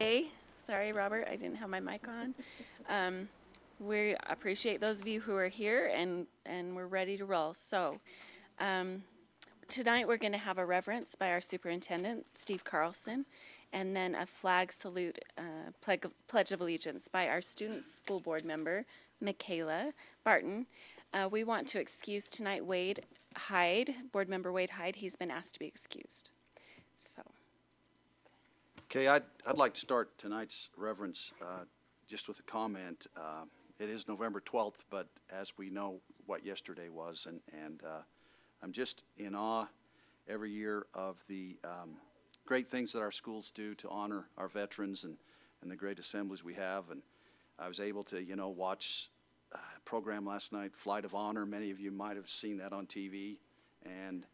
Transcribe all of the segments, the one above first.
Hey, sorry, Robert, I didn't have my mic on. We appreciate those of you who are here, and we're ready to roll. So tonight we're going to have a reverence by our superintendent, Steve Carlson, and then a flag salute, pledge of allegiance by our student school board member, Michaela Barton. We want to excuse tonight Wade Hyde, board member Wade Hyde. He's been asked to be excused. So. Okay, I'd like to start tonight's reverence just with a comment. It is November 12th, but as we know what yesterday was, and I'm just in awe every year of the great things that our schools do to honor our veterans and the great assemblies we have. And I was able to, watch a program last night, Flight of Honor. Many of you might have seen that on TV. And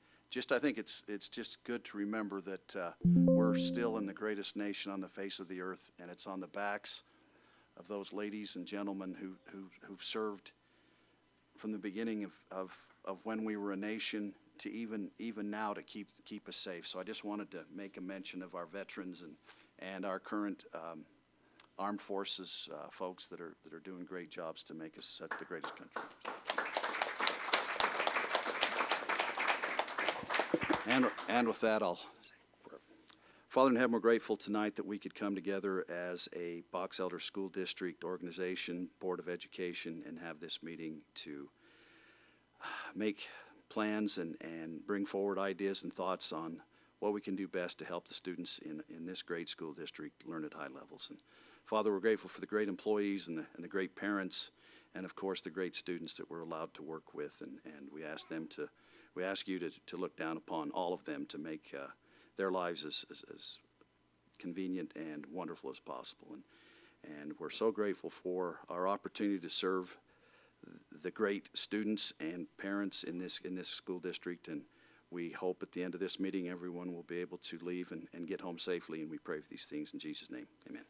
I think it's just good to remember that we're still in the greatest nation on the face of the earth, and it's on the backs of those ladies and gentlemen who've served from the beginning of when we were a nation to even now to keep us safe. So I just wanted to make a mention of our veterans and our current armed forces folks that are doing great jobs to make us such the greatest country. And with that, I'll say, Father in heaven, we're grateful tonight that we could come together as a Box Elder School District organization, Board of Education, and have this meeting to make plans and bring forward ideas and thoughts on what we can do best to help the students in this great school district learn at high levels. And Father, we're grateful for the great employees and the great parents, and of course the great students that we're allowed to work with, and we ask you to look down upon all of them to make their lives as convenient and wonderful as possible. And we're so grateful for our opportunity to serve the great students and parents in this school district. And we hope at the end of this meeting everyone will be able to leave and get home safely. And we pray for these things in Jesus' name. Amen.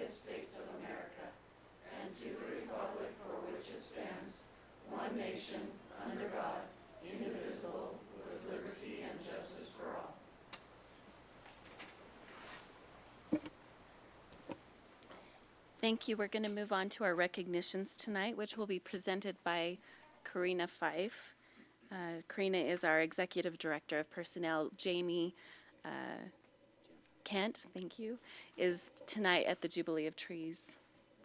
States of America, and to the republic for which it stands, one nation, under God, indivisible, with liberty and justice for all. Thank you. We're going to move on to our recognitions tonight, which will be presented by Karina Fife. Karina is our Executive Director of Personnel. Jamie Kent, thank you, is tonight at the Jubilee of Trees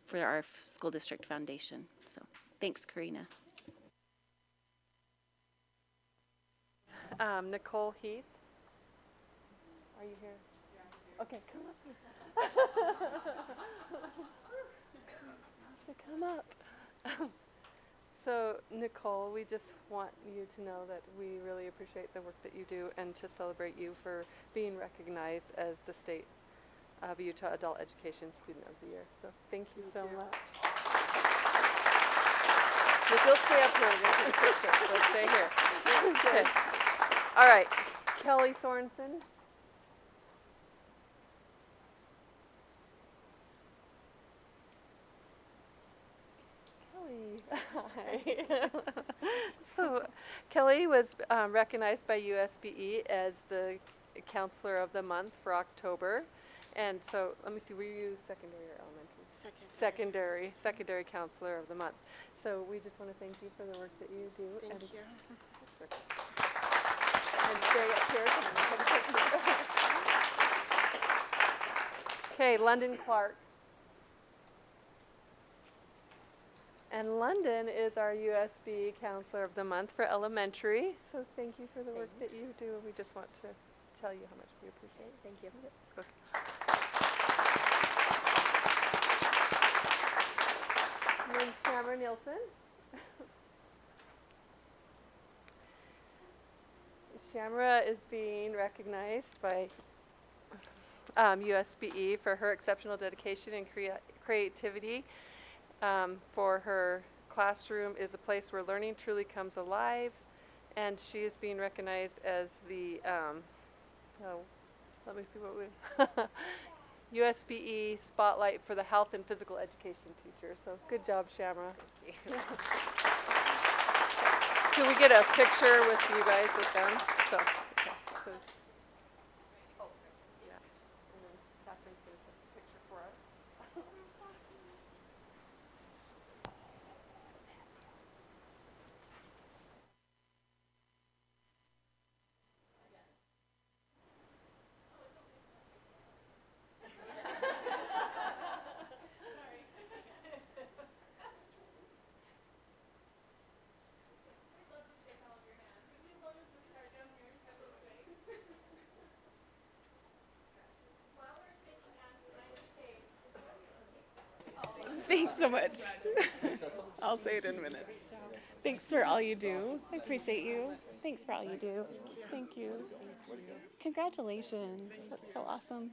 for our school district foundation. So thanks, Karina. Nicole Heath, are you here? Yeah. Okay, come up. Come up. So, Nicole, we just want you to know that we really appreciate the work that you do and to celebrate you for being recognized as the State of Utah Adult Education Student of the Year. So, thank you so much. If you'll stay up here, we'll take a picture. So stay here. Okay. All right. Kelly Sorensen. Hi. So Kelly was recognized by USBE as the Counselor of the Month for October. And so let me see, were you secondary or elementary? Secondary Counselor of the Month. So we just want to thank you for the work that you do. Thank you. And stay up here. Okay, London Clark. And London is our USB Counselor of the Month for elementary. So thank you for the work that you do. We just want to tell you how much we appreciate it. Thank you. Let's go. And then Shammer Nielsen. Shamra is being recognized by USBE for her exceptional dedication and creativity. For her classroom is a place where learning truly comes alive, and she is being recognized as the let me see what we USBE Spotlight for the Health and Physical Education teacher. So good job, Shamra. Can we get a picture with you guys with them? So, okay, so. Yeah. And then Catherine's going to take a picture for us. Thanks so much. I'll say it in a minute. Thanks for all you do. I appreciate you. Thanks for all you do. Thank you. Congratulations. That's so awesome.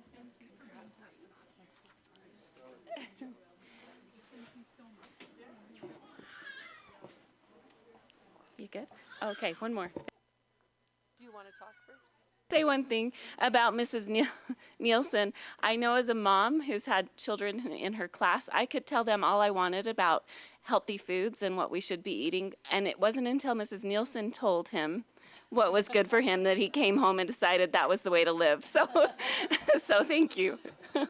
You good? Okay, one more. Do you want to talk first? Say one thing about Mrs. Nielsen. I know as a mom who's had children in her class, I could tell them all I wanted about healthy foods and what we should be eating. And it wasn't until Mrs. Nielsen told him what was good for him that he came home and decided that was the way to live. So, so thank you. Yeah,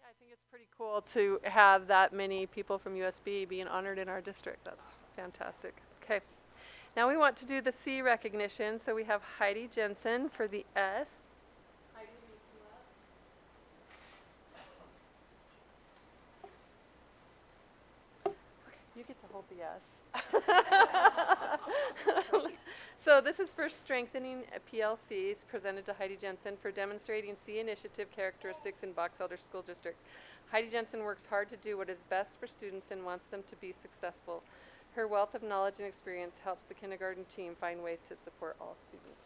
I think it's pretty cool to have that many people from USB being honored in our district. That's fantastic. Okay. Now we want to do the C recognition. So we have Heidi Jensen for the S. Heidi, will you come up? Okay, you get to hold the S. So this is for strengthening PLCs presented to Heidi Jensen for demonstrating C initiative characteristics in Box Elder School District. Heidi Jensen works hard to do what is best for students and wants them to be successful. Her wealth of knowledge and experience helps the kindergarten team find ways to support all students.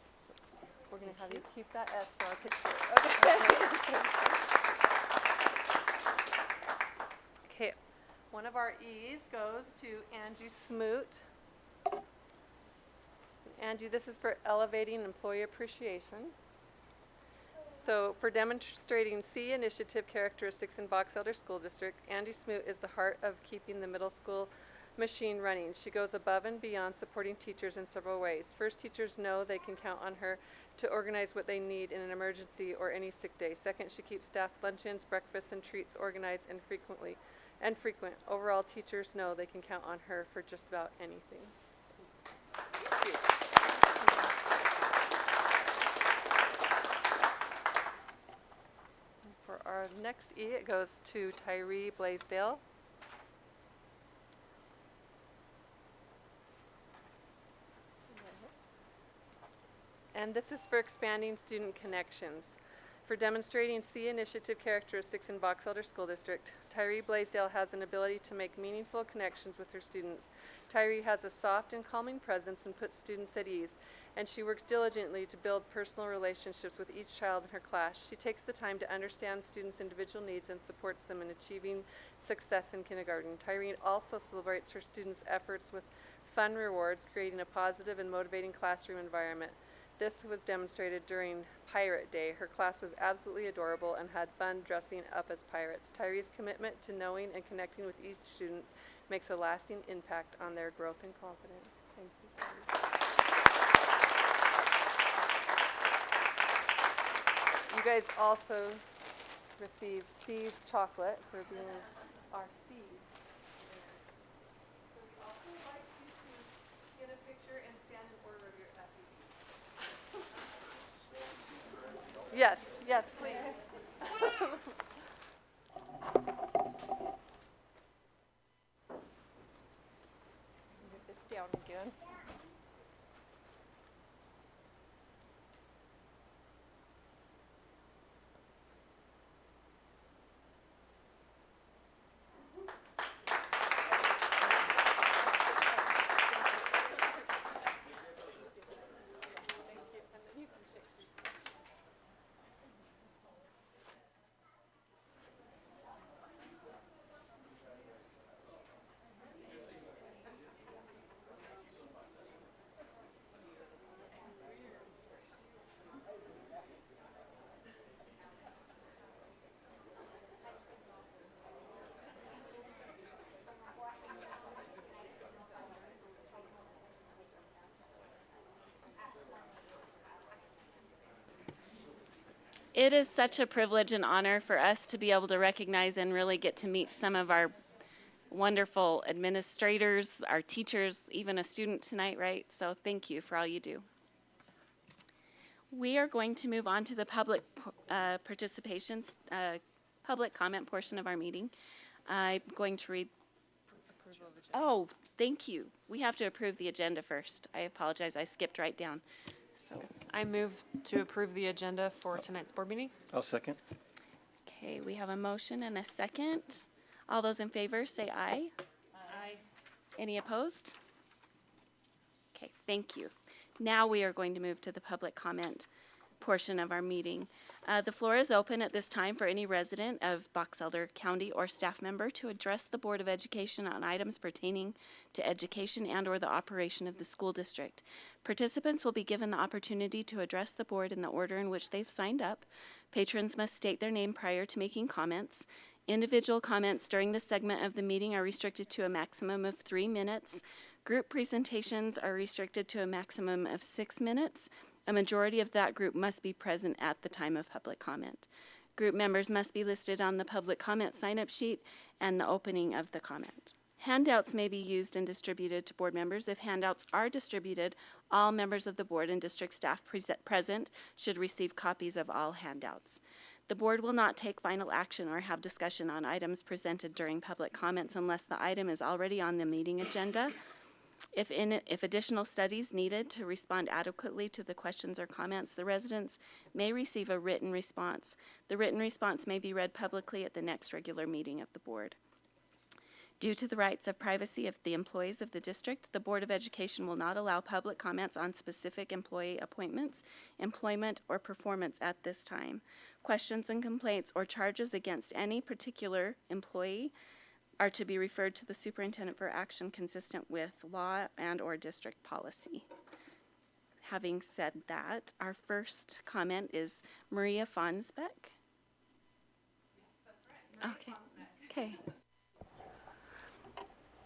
So we're going to have you keep that S for our picture. Okay. Okay. One of our E's goes to Angie Smoot. Angie, this is for elevating employee appreciation. So for demonstrating C initiative characteristics in Box Elder School District, Angie Smoot is the heart of keeping the middle school machine running. She goes above and beyond supporting teachers in several ways. First, teachers know they can count on her to organize what they need in an emergency or any sick day. Second, she keeps staff luncheons, breakfasts, and treats organized and frequent. Overall, teachers know they can count on her for just about anything. Thank you. For our next E, it goes to Tyree Blaisdell. And this is for expanding student connections. For demonstrating C initiative characteristics in Box Elder School District, Tyree Blaisdell has an ability to make meaningful connections with her students. Tyree has a soft and calming presence and puts students at ease, and she works diligently to build personal relationships with each child in her class. She takes the time to understand students' individual needs and supports them in achieving success in kindergarten. Tyree also celebrates her students' efforts with fun rewards, creating a positive and motivating classroom environment. This was demonstrated during Pirate Day. Her class was absolutely adorable and had fun dressing up as pirates. Tyree's commitment to knowing and connecting with each student makes a lasting impact on their growth and confidence. Thank you, Tyree. You guys also received C's chocolate for being our C. So we also like you to get a picture and stand in order of your SED. Yes, yes, please. Get this down again. It is such a privilege and honor for us to be able to recognize and really get to meet some of our wonderful administrators, our teachers, even a student tonight, right? So thank you for all you do. We are going to move on to the public public comment portion of our meeting. I'm going to read. Oh, thank you. We have to approve the agenda first. I apologize. I skipped right down. So, I move to approve the agenda for tonight's board meeting. I'll second. okay, we have a motion and a second. All those in favor say aye. Aye. Any opposed? Okay, thank you. Now we are going to move to the public comment portion of our meeting. The floor is open at this time for any resident of Box Elder County or staff member to address the Board of Education on items pertaining to education and/or the operation of the school district. Participants will be given the opportunity to address the board in the order in which they've signed up. Patrons must state their name prior to making comments. Individual comments during this segment of the meeting are restricted to a maximum of 3 minutes. Group presentations are restricted to a maximum of 6 minutes. A majority of that group must be present at the time of public comment. Group members must be listed on the public comment sign-up sheet and the opening of the comment. Handouts may be used and distributed to board members. If handouts are distributed, all members of the board and district staff present should receive copies of all handouts. The board will not take final action or have discussion on items presented during public comments unless the item is already on the meeting agenda. If additional studies needed to respond adequately to the questions or comments, the residents may receive a written response. The written response may be read publicly at the next regular meeting of the board. Due to the rights of privacy of the employees of the district, the Board of Education will not allow public comments on specific employee appointments, employment, or performance at this time. Questions and complaints or charges against any particular employee are to be referred to the superintendent for action consistent with law and/or district policy. Having said that, our first comment is Maria Fonsbeck. That's right. Okay.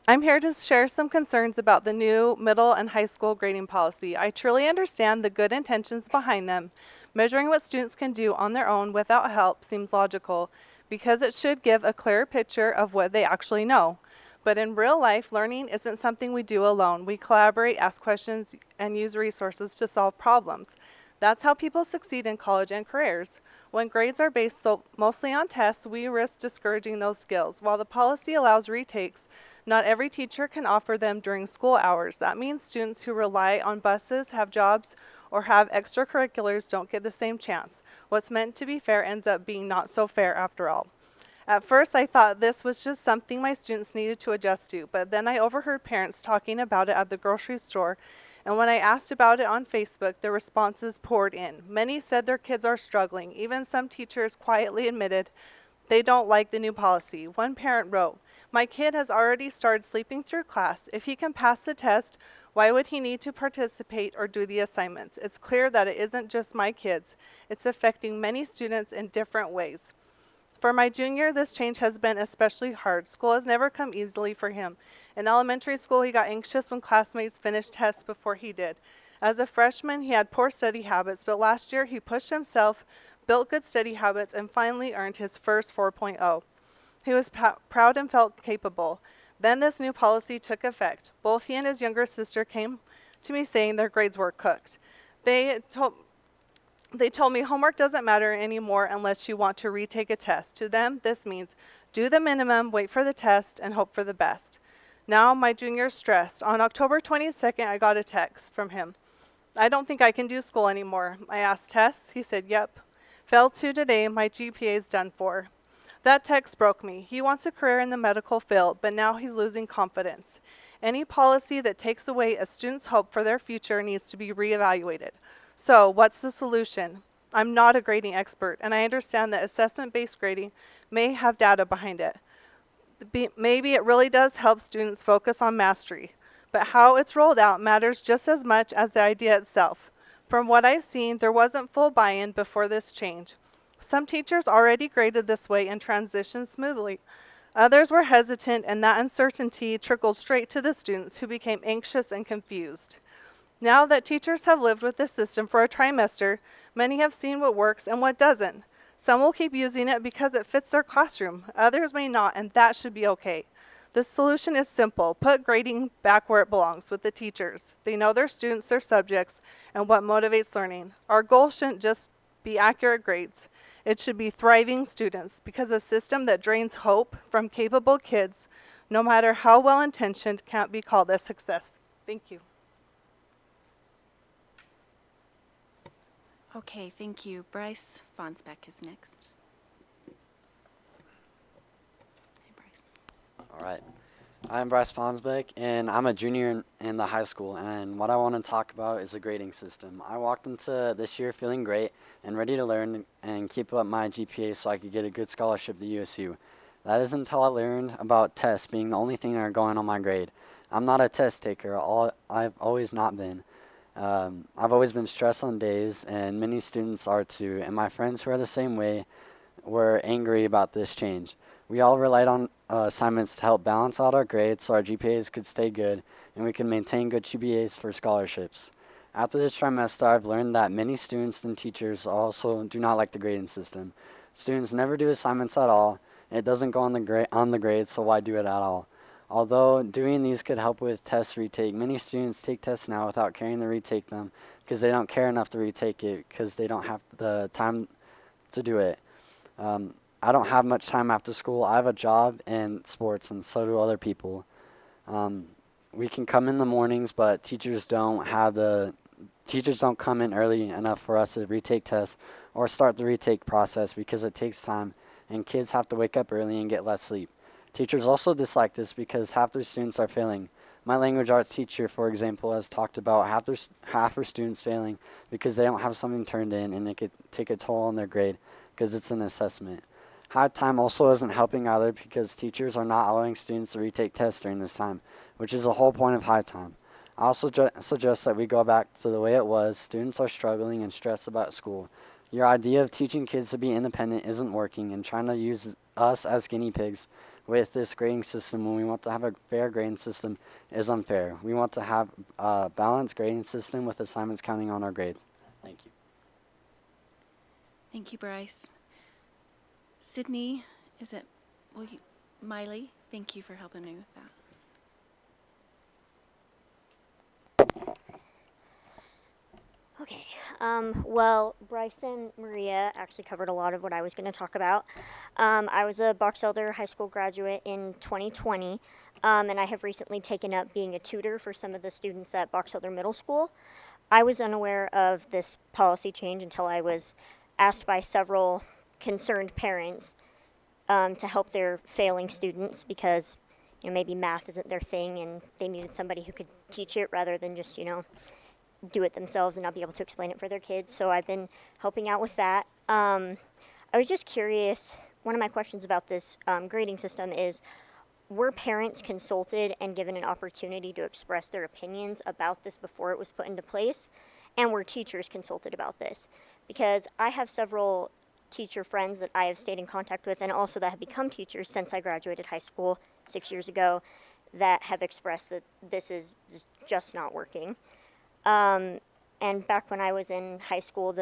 I'm here to share some concerns about the new middle and high school grading policy. I truly understand the good intentions behind them. Measuring what students can do on their own without help seems logical, because it should give a clearer picture of what they actually know. But in real life, learning isn't something we do alone. We collaborate, ask questions, and use resources to solve problems. That's how people succeed in college and careers. When grades are based mostly on tests, we risk discouraging those skills. While the policy allows retakes, not every teacher can offer them during school hours. That means students who rely on buses, have jobs, or have extracurriculars don't get the same chance. What's meant to be fair ends up being not so fair after all. At first, I thought this was just something my students needed to adjust to, but then I overheard parents talking about it at the grocery store, and when I asked about it on Facebook, the responses poured in. Many said their kids are struggling. Even some teachers quietly admitted they don't like the new policy. One parent wrote, "My kid has already started sleeping through class. If he can pass the test, why would he need to participate or do the assignments? It's clear that it isn't just my kids. It's affecting many students in different ways." For my junior, this change has been especially hard. School has never come easily for him. In elementary school, he got anxious when classmates finished tests before he did. As a freshman, he had poor study habits, but last year he pushed himself, built good study habits, and finally earned his first 4.0. He was proud and felt capable. Then this new policy took effect. Both he and his younger sister came to me saying their grades were cooked. They told me homework doesn't matter anymore unless you want to retake a test. To them, this means do the minimum, wait for the test, and hope for the best. Now my junior's stressed. On October 22nd, I got a text from him. "I don't think I can do school anymore." I asked tests. He said, "Yep. Failed 2 today. My GPA's done for." That text broke me. He wants a career in the medical field, but now he's losing confidence. Any policy that takes away a student's hope for their future needs to be reevaluated. So, what's the solution? I'm not a grading expert, and I understand that assessment-based grading may have data behind it. Maybe it really does help students focus on mastery, but how it's rolled out matters just as much as the idea itself. From what I've seen, there wasn't full buy-in before this change. Some teachers already graded this way and transitioned smoothly. Others were hesitant, and that uncertainty trickled straight to the students who became anxious and confused. Now that teachers have lived with this system for a trimester, many have seen what works and what doesn't. Some will keep using it because it fits their classroom. Others may not, and that should be okay. The solution is simple. Put grading back where it belongs, with the teachers. They know their students, their subjects, and what motivates learning. Our goal shouldn't just be accurate grades. It should be thriving students, because a system that drains hope from capable kids, no matter how well intentioned, can't be called a success. Thank you. Okay, thank you. Bryce Fonsbeck is next. Hey, Bryce. All right. I'm Bryce Fonsbeck, and I'm a junior in the high school, and what I want to talk about is the grading system. I walked into this year feeling great and ready to learn and keep up my GPA so I could get a good scholarship to USU. That is until I learned about tests being the only thing that are going on my grade. I'm not a test taker. I've always not been. I've always been stressed on days, and many students are too, and my friends who are the same way were angry about this change. We all relied on assignments to help balance out our grades so our GPAs could stay good and we could maintain good GPAs for scholarships. After this trimester, I've learned that many students and teachers also do not like the grading system. Students never do assignments at all. It doesn't go on the grade, so why do it at all? Although doing these could help with test retake, many students take tests now without caring to retake them because they don't care enough to retake it because they don't have the time to do it. I don't have much time after school. I have a job and sports, and so do other people. We can come in the mornings, but teachers don't come in early enough for us to retake tests or start the retake process because it takes time, and kids have to wake up early and get less sleep. Teachers also dislike this because half their students are failing. My language arts teacher, for example, has talked about half her students failing because they don't have something turned in, and it could take a toll on their grade because it's an assessment. High time also isn't helping either because teachers are not allowing students to retake tests during this time, which is the whole point of high time. I also suggest that we go back to the way it was. Students are struggling and stressed about school. Your idea of teaching kids to be independent isn't working, and trying to use us as guinea pigs with this grading system when we want to have a fair grading system is unfair. We want to have a balanced grading system with assignments counting on our grades. Thank you. Thank you, Bryce. Sydney, Miley, thank you for helping me with that. Okay, well, Bryce and Maria actually covered a lot of what I was going to talk about. I was a Box Elder High School graduate in 2020, and I have recently taken up being a tutor for some of the students at Box Elder Middle School. I was unaware of this policy change until I was asked by several concerned parents to help their failing students because maybe math isn't their thing and they needed somebody who could teach it rather than just do it themselves and not be able to explain it for their kids. So I've been helping out with that. I was just curious, one of my questions about this grading system is, were parents consulted and given an opportunity to express their opinions about this before it was put into place? And were teachers consulted about this? Because I have several teacher friends that I have stayed in contact with and also that have become teachers since I graduated high school 6 years ago that have expressed that this is just not working. And back when I was in high school,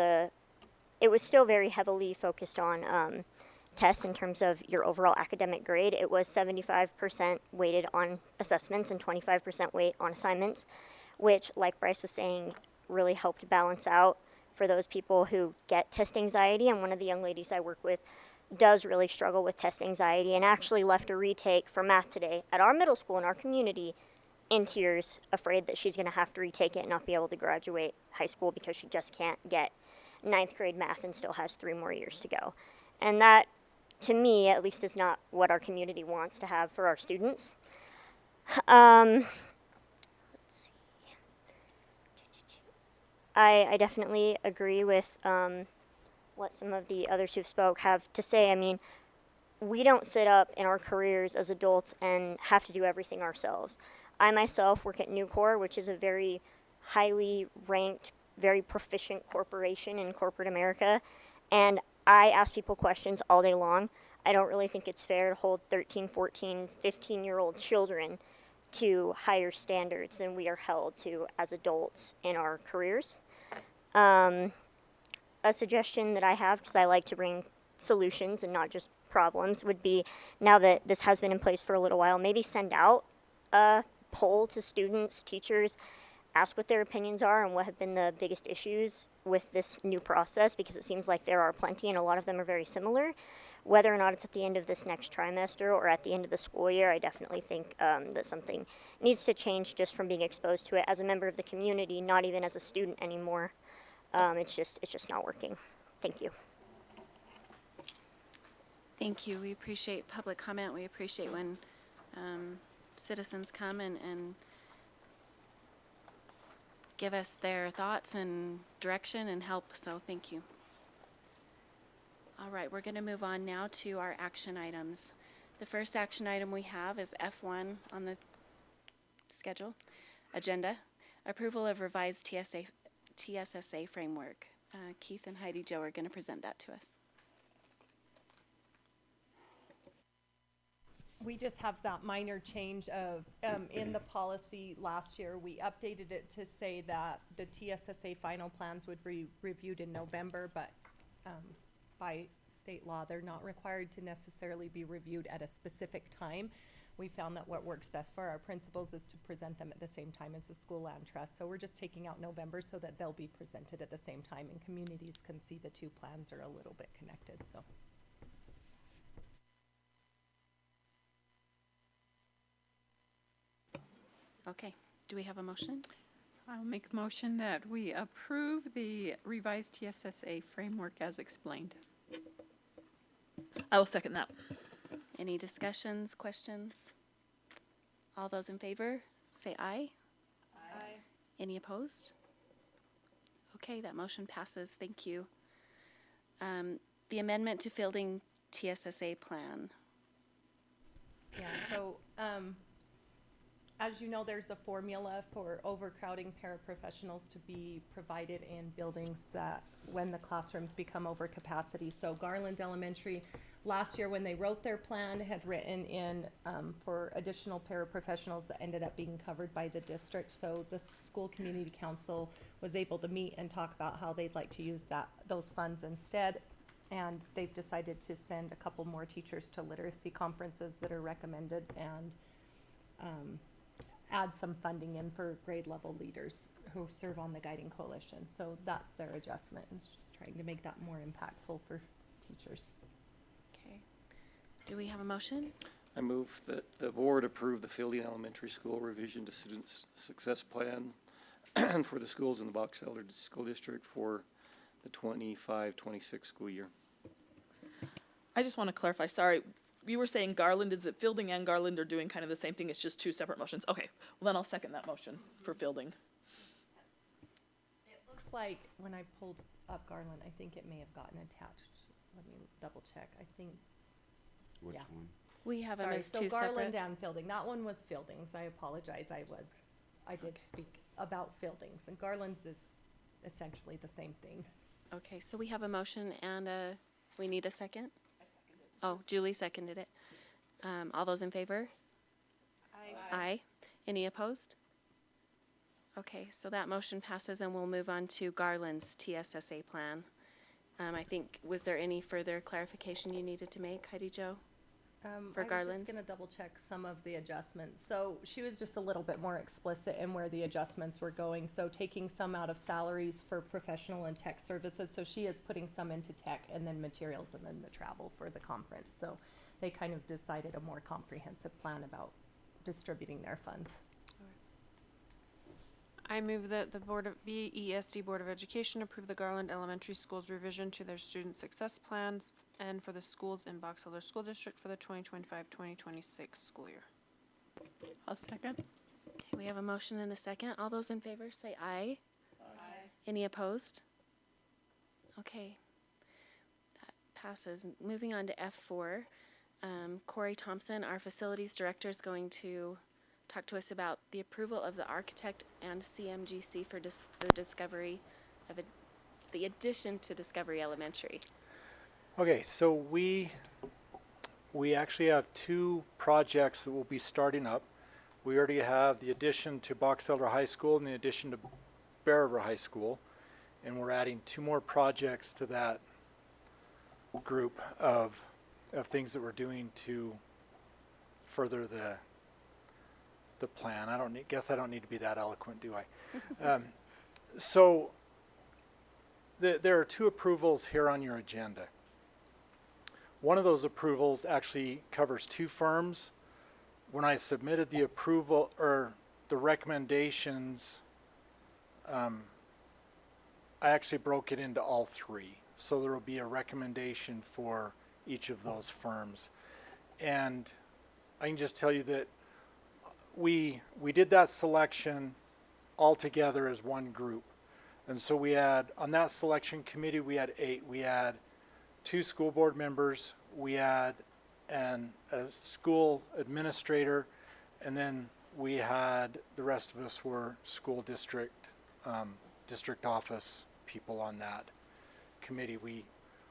it was still very heavily focused on tests in terms of your overall academic grade. It was 75% weighted on assessments and 25% weight on assignments, which, like Bryce was saying, really helped balance out for those people who get test anxiety. And one of the young ladies I work with does really struggle with test anxiety and actually left a retake for math today at our middle school in our community in tears, afraid that she's going to have to retake it and not be able to graduate high school because she just can't get ninth grade math and still has 3 more years to go. And that, to me, at least, is not what our community wants to have for our students. Let's see. I definitely agree with what some of the others who've spoke have to say. I mean, we don't sit up in our careers as adults and have to do everything ourselves. I myself work at Nucor, which is a very highly ranked, very proficient corporation in corporate America, and I ask people questions all day long. I don't really think it's fair to hold 13, 14, 15-year-old children to higher standards than we are held to as adults in our careers. A suggestion that I have, because I like to bring solutions and not just problems, would be, now that this has been in place for a little while, maybe send out a poll to students, teachers, ask what their opinions are and what have been the biggest issues with this new process, because it seems like there are plenty and a lot of them are very similar. Whether or not it's at the end of this next trimester or at the end of the school year, I definitely think that something needs to change just from being exposed to it as a member of the community, not even as a student anymore. It's just not working. Thank you. Thank you. We appreciate public comment. We appreciate when citizens come and give us their thoughts and direction and help, so thank you. All right, we're going to move on now to our action items. The first action item we have is F1 on the schedule, agenda, approval of revised TSSA framework. Keith and Heidi Jo are going to present that to us. We just have that minor change of, in the policy last year, we updated it to say that the TSSA final plans would be reviewed in November, but by state law, they're not required to necessarily be reviewed at a specific time. We found that what works best for our principals is to present them at the same time as the school land trust. So we're just taking out November so that they'll be presented at the same time and communities can see the two plans are a little bit connected, so. Okay, do we have a motion? I'll make the motion that we approve the revised TSSA framework as explained. I will second that. Any discussions, questions? All those in favor, say aye. Aye. Any opposed? Okay, that motion passes. Thank you. The amendment to Fielding TSSA plan. Yeah, so, as you know, there's a formula for overcrowding paraprofessionals to be provided in buildings that, when the classrooms become over capacity. So Garland Elementary, last year when they wrote their plan, had written in for additional paraprofessionals that ended up being covered by the district. So the school community council was able to meet and talk about how they'd like to use those funds instead. And they've decided to send a couple more teachers to literacy conferences that are recommended, and add some funding in for grade level leaders who serve on the guiding coalition. So that's their adjustment, is just trying to make that more impactful for teachers. Okay. Do we have a motion? I move that the board approve the Fielding Elementary School revision to student success plan for the schools in the Box Elder School District for the 25-26 school year. I just want to clarify, sorry, you were saying Garland, is it Fielding and Garland are doing kind of the same thing, it's just two separate motions? Okay, well then I'll second that motion for Fielding. It looks like when I pulled up Garland, I think it may have gotten attached. Let me double check. I think. Which Yeah. one? We have them Sorry, as so two Garland separate. and Fielding. That one was Fieldings. I apologize. I did speak about Fieldings, and Garland's is essentially the same thing. Okay, so we have a motion and we need a second? I seconded it. Oh, Julie seconded it. All those in favor? Aye. Aye. Any opposed? Okay, so that motion passes and we'll move on to Garland's TSSA plan. I think, was there any further clarification you needed to make, Heidi Jo? For I was Garland's? just gonna double check some of the adjustments. So she was just a little bit more explicit in where the adjustments were going. So taking some out of salaries for professional and tech services. So she is putting some into tech and then materials and then the travel for the conference. So they kind of decided a more comprehensive plan about distributing their funds. I move that the BESD Board of Education approve the Garland Elementary School's revision to their student success plans and for the schools in Box Elder School District for the 2025-2026 school year. I'll second. Okay, we have a motion and a second. All those in favor say aye. Aye. Any opposed? Okay, that passes. Moving on to F4, Corey Thompson, our facilities director, is going to talk to us about the approval of the architect and CMGC for the discovery of the addition to Discovery Elementary. Okay, so we actually have two projects that will be starting up. We already have the addition to Box Elder High School and the addition to Bear River High School. And we're adding 2 more projects to that group of things that we're doing to further the plan. Guess I don't need to be that eloquent, do I? So there are 2 approvals here on your agenda. One of those approvals actually covers 2 firms. When I submitted the approval or the recommendations, I actually broke it into all 3. So there will be a recommendation for each of those firms. And I can just tell you that we did that selection all together as one group. And so we had, on that selection committee, we had 8. We had 2 school board members, we had a school administrator, and then we had, the rest of us were school district office people on that committee. We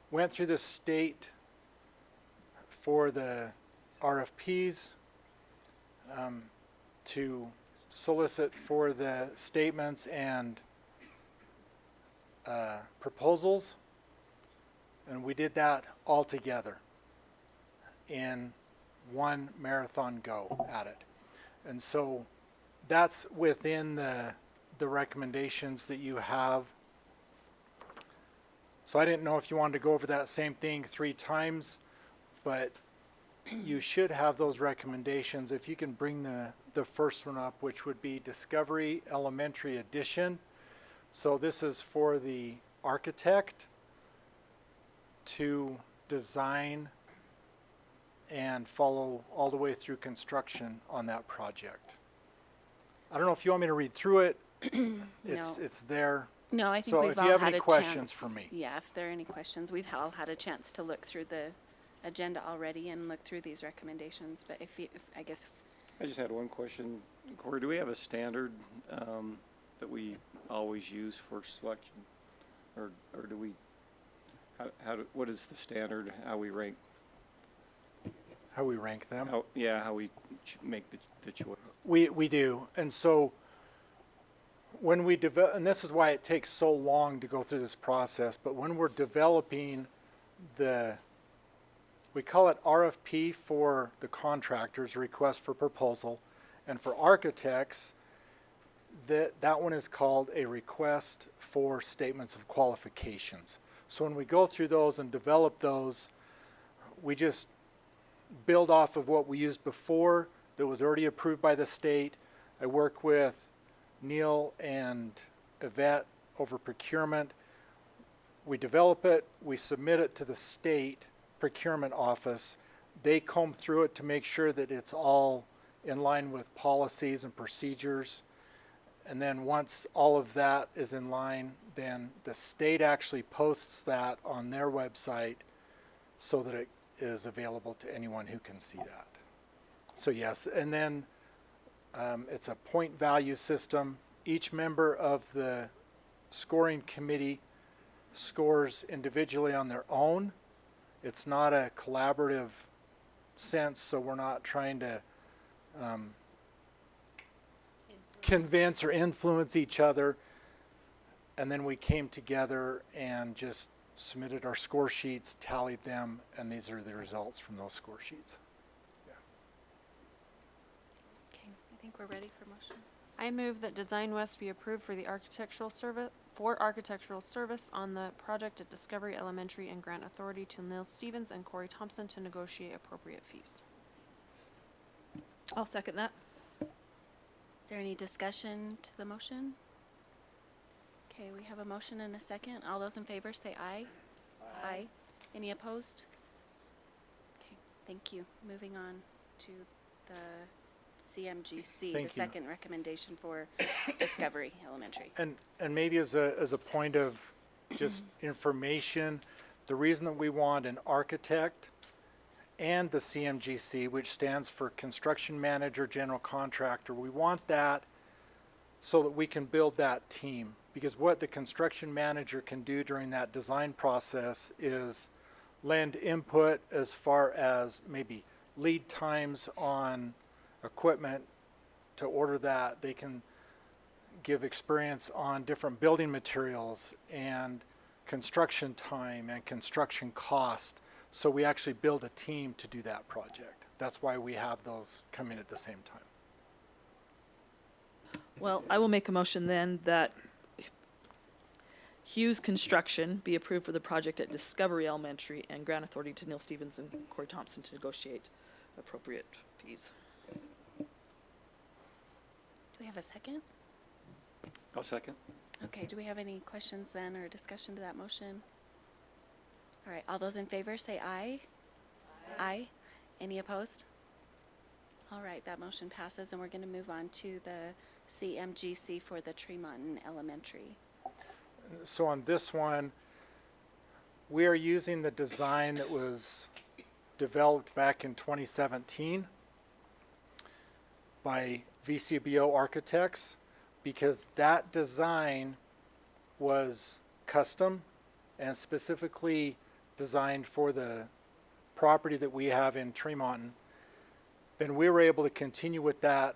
went through the state for the RFPs to solicit for the statements and proposals, and we did that all together in one marathon go at it. And so that's within the recommendations that you have. So I didn't know if you wanted to go over that same thing 3 times, but you should have those recommendations. If you can bring the first one up, which would be Discovery Elementary Edition. So this is for the architect to design and follow all the way through construction on that project. I don't know if you want me to read through it. It's there. No, I think So we've if all you have had any a questions chance. for me. Yeah, if there are any questions, we've all had a chance to look through the agenda already and look through these recommendations. But I guess I just had one question. Corey, do we have a standard that we always use for selection? Or do we, what is the standard, how we rank? How we rank them? How we make the choice? We do. And so when we develop, and this is why it takes so long to go through this process, but when we're developing we call it RFP for the contractors, request for proposal, and for architects, that one is called a request for statements of qualifications. So when we go through those and develop those, we just build off of what we used before that was already approved by the state. I work with Neil and Yvette over procurement. We develop it, we submit it to the state procurement office. They comb through it to make sure that it's all in line with policies and procedures. And then once all of that is in line, then the state actually posts that on their website so that it is available to anyone who can see that. So yes, and then it's a point value system. Each member of the scoring committee scores individually on their own. It's not a collaborative sense, so we're not trying to convince or influence each other. And then we came together and just submitted our score sheets, tallied them, and these are the results from those score sheets. okay, I think we're ready for motions. I move that Design West be approved for the architectural service on the project at Discovery Elementary and grant authority to Neil Stevens and Corey Thompson to negotiate appropriate fees. I'll second that. Is there any discussion to the motion? Okay, we have a motion and a second. All those in favor say aye. Aye. Any opposed? Okay, thank you. Moving on to the CMGC, Thank the you. second recommendation for Discovery Elementary. And maybe as a point of just information, the reason that we want an architect and the CMGC, which stands for Construction Manager, General Contractor, we want that so that we can build that team. Because what the construction manager can do during that design process is lend input as far as maybe lead times on equipment to order that. They can give experience on different building materials and construction time and construction cost. So we actually build a team to do that project. That's why we have those come in at the same time. Well, I will make a motion then that Hughes Construction be approved for the project at Discovery Elementary and grant authority to Neil Stevens and Corey Thompson to negotiate appropriate fees. Do we have a second? I'll second. Okay, do we have any questions then or discussion to that motion? All right, all those in favor say aye. Aye. Any opposed? All right, that motion passes, and we're going to move on to the CMGC for the Tremont Elementary. So on this one, we are using the design that was developed back in 2017 by VCBO Architects, because that design was custom and specifically designed for the property that we have in Tremont. Then we were able to continue with that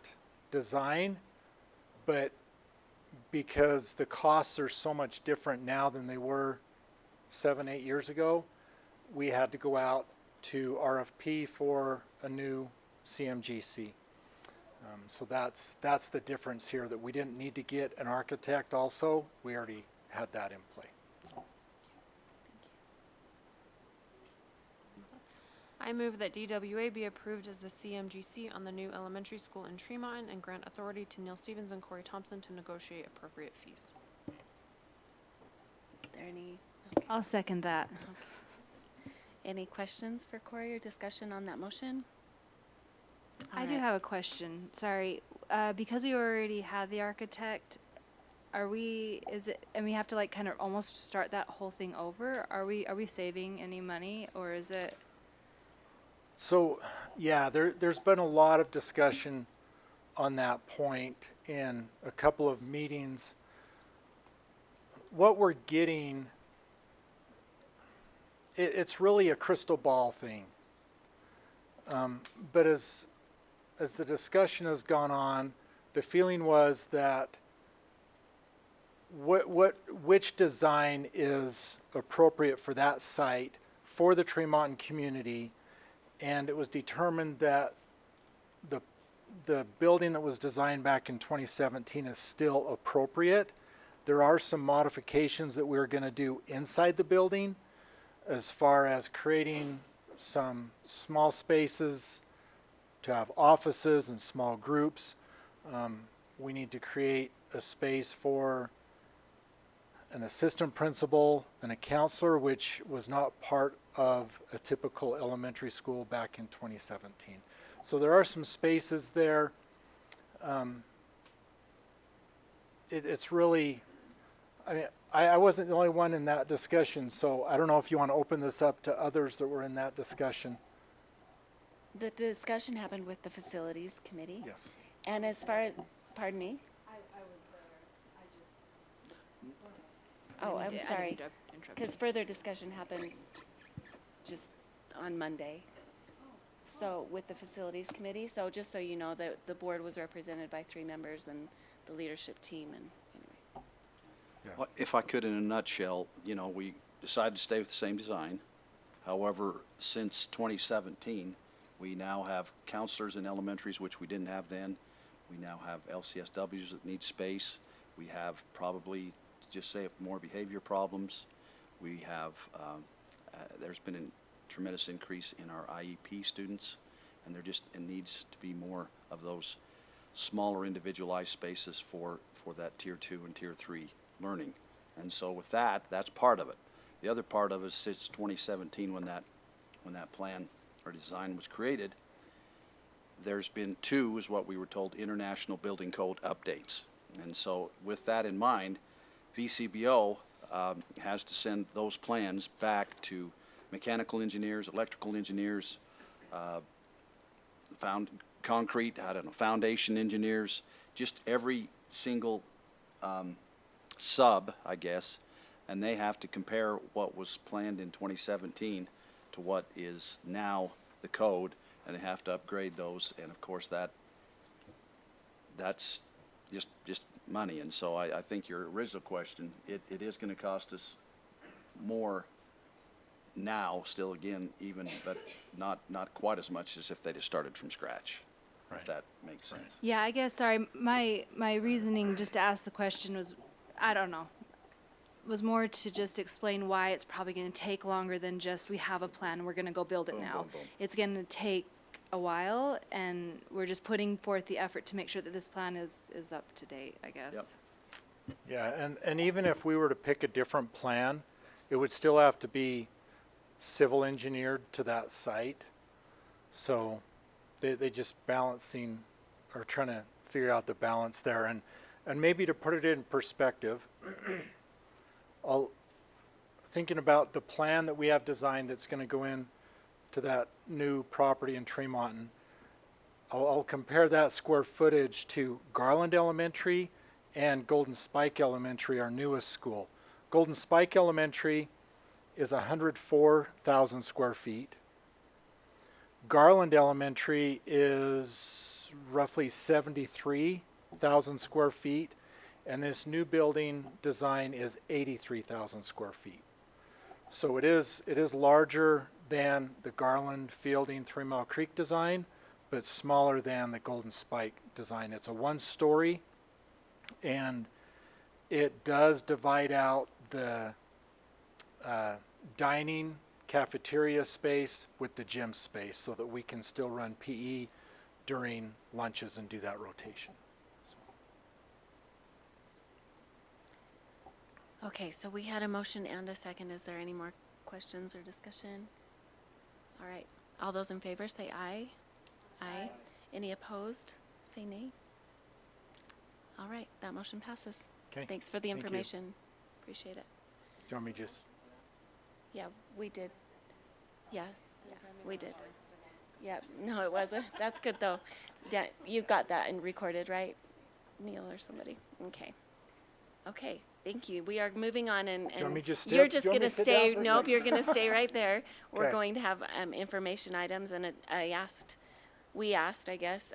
design, but because the costs are so much different now than they were 7-8 years ago, we had to go out to RFP for a new CMGC. So that's the difference here, that we didn't need to get an architect also. We already had that in play. So. I move that DWA be approved as the CMGC on the new elementary school in Tremont and grant authority to Neil Stevens and Corey Thompson to negotiate appropriate fees. Are there any? I'll second that. Any questions for Corey or discussion on that motion? I do have a question. Sorry, because we already had the architect, and we have to like kind of almost start that whole thing over? Are we saving any money, or is it? So, yeah, there's been a lot of discussion on that point in a couple of meetings. What we're getting, it's really a crystal ball thing. But as the discussion has gone on, the feeling was that which design is appropriate for that site for the Tremont community, and it was determined that the building that was designed back in 2017 is still appropriate. There are some modifications that we're going to do inside the building, as far as creating some small spaces to have offices and small groups. We need to create a space for an assistant principal and a counselor, which was not part of a typical elementary school back in 2017. So there are some spaces there. It's really, I mean, I wasn't the only one in that discussion, so I don't know if you want to open this up to others that were in that discussion. The discussion happened with the facilities committee. Yes. And as far as, pardon me? I was there. Oh, I'm sorry. Because Because further discussion happened just on Monday. So with the facilities committee, so just so you know, the board was represented by 3 members and the leadership team, and anyway. Yeah. Well, if I could, in a nutshell, we decided to stay with the same design. However, since 2017, we now have counselors in elementaries, which we didn't have then. We now have LCSWs that need space. We have probably, just say, more behavior problems. We have, there's been a tremendous increase in our IEP students, and there just needs to be more of those smaller individualized spaces for that tier 2 and tier 3 learning. And so with that, that's part of it. The other part of it is since 2017, when that plan or design was created, there's been 2, is what we were told, international building code updates. And so with that in mind, VCBO has to send those plans back to mechanical engineers, electrical engineers, concrete, foundation engineers, just every single sub, I guess, and they have to compare what was planned in 2017 to what is now the code, and they have to upgrade those, and of course that that's just money. And so I think your original question, it is gonna cost us more now, still again, even, but not quite as much as if they just started from scratch, if that makes sense. Yeah, I guess, sorry, my reasoning just to ask the question was, I don't know, was more to just explain why it's probably gonna take longer than just, we have a plan, we're gonna go build it Boom, now. boom, boom. It's gonna take a while, and we're just putting forth the effort to make sure that this plan is up to date, I guess. Yeah, and even if we were to pick a different plan, it would still have to be civil engineered to that site. So they just balancing, or trying to figure out the balance there. And maybe to put it in perspective, thinking about the plan that we have designed that's going to go in to that new property in Tremonton, I'll compare that square footage to Garland Elementary and Golden Spike Elementary, our newest school. Golden Spike Elementary is 104,000 square feet. Garland Elementary is roughly 73,000 square feet, and this new building design is 83,000 square feet. So it is larger than the Garland, Fielding, 3 Mile Creek design, but smaller than the Golden Spike design. It's a one-story, and it does divide out the dining, cafeteria space with the gym space so that we can still run PE during lunches and do that rotation. Okay, so we had a motion and a second. Is there any more questions or discussion? All right, all those in favor say aye. Aye. Any opposed? Say nay. All right, that motion passes. Okay. Thanks for the Thank you. information. Appreciate it. Do you want me just? Yeah, we did. Yeah, we did. Yeah, no, it wasn't. That's good though. You got that and recorded, right? Neil or somebody. Okay. Okay, thank you. We are moving on and Do you want me just you're do just you want me gonna to sit stay, down for a nope, second? you're gonna stay right there. We're Okay. going to have information items and we asked, I guess,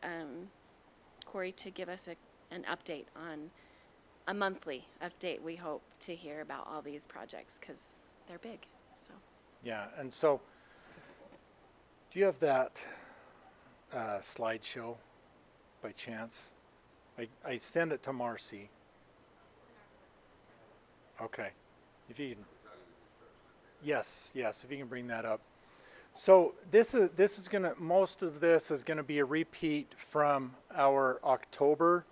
Corey to give us an update on a monthly update. We hope to hear about all these projects because they're big, so. Yeah, and so, do you have that slideshow by chance? I send it to Marcy. Okay, if you can. Yes, if you can bring that up. So this is gonna, most of this is gonna be a repeat from our October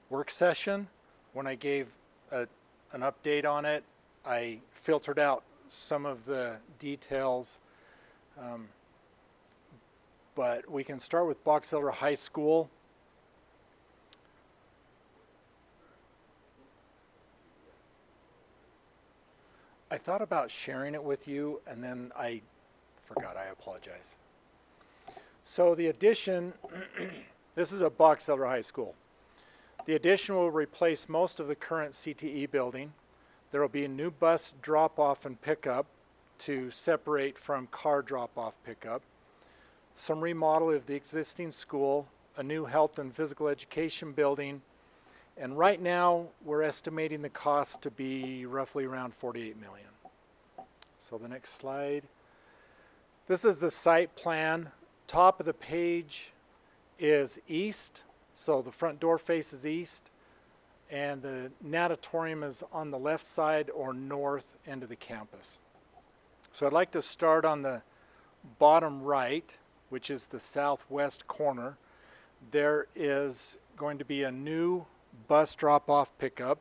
work session when I gave an update on it. I filtered out some of the details, but we can start with Box Elder High School. I thought about sharing it with you, and then I forgot. I apologize. So the addition, this is a Box Elder High School. The addition will replace most of the current CTE building. There will be a new bus drop-off and pickup to separate from car drop-off pickup, some remodel of the existing school, a new health and physical education building, and right now we're estimating the cost to be roughly around $48 million. So the next slide. This is the site plan. Top of the page is east, so the front door faces east, and the natatorium is on the left side or north end of the campus. So I'd like to start on the bottom right, which is the southwest corner. There is going to be a new bus drop-off pickup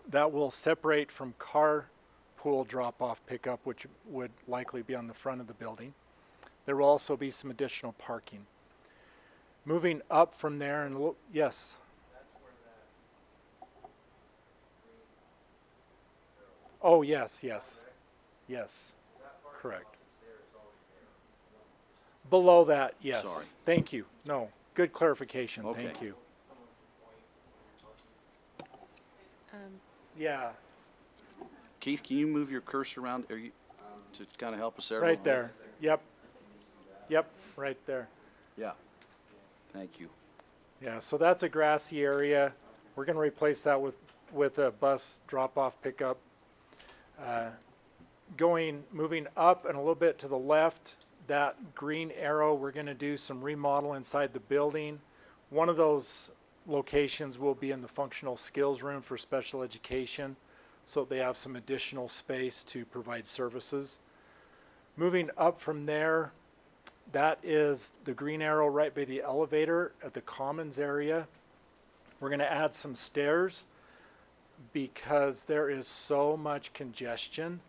that will separate from carpool drop-off pickup, which would likely be on the front of the building. There will also be some additional parking. Moving up from there and look, yes. Oh, yes. Correct. Below that, yes. Sorry. Thank you. No, good clarification. Okay. Thank you. Yeah, Keith, can you move your cursor around to kind of help us there? a right little bit? there. Yep, right there. Yeah. Thank you. Yeah, so that's a grassy area. We're gonna replace that with a bus drop-off pickup. Moving up and a little bit to the left, that green arrow, we're gonna do some remodel inside the building. One of those locations will be in the functional skills room for special education, so they have some additional space to provide services. Moving up from there, that is the green arrow right by the elevator at the commons area. We're gonna add some stairs because there is so much congestion,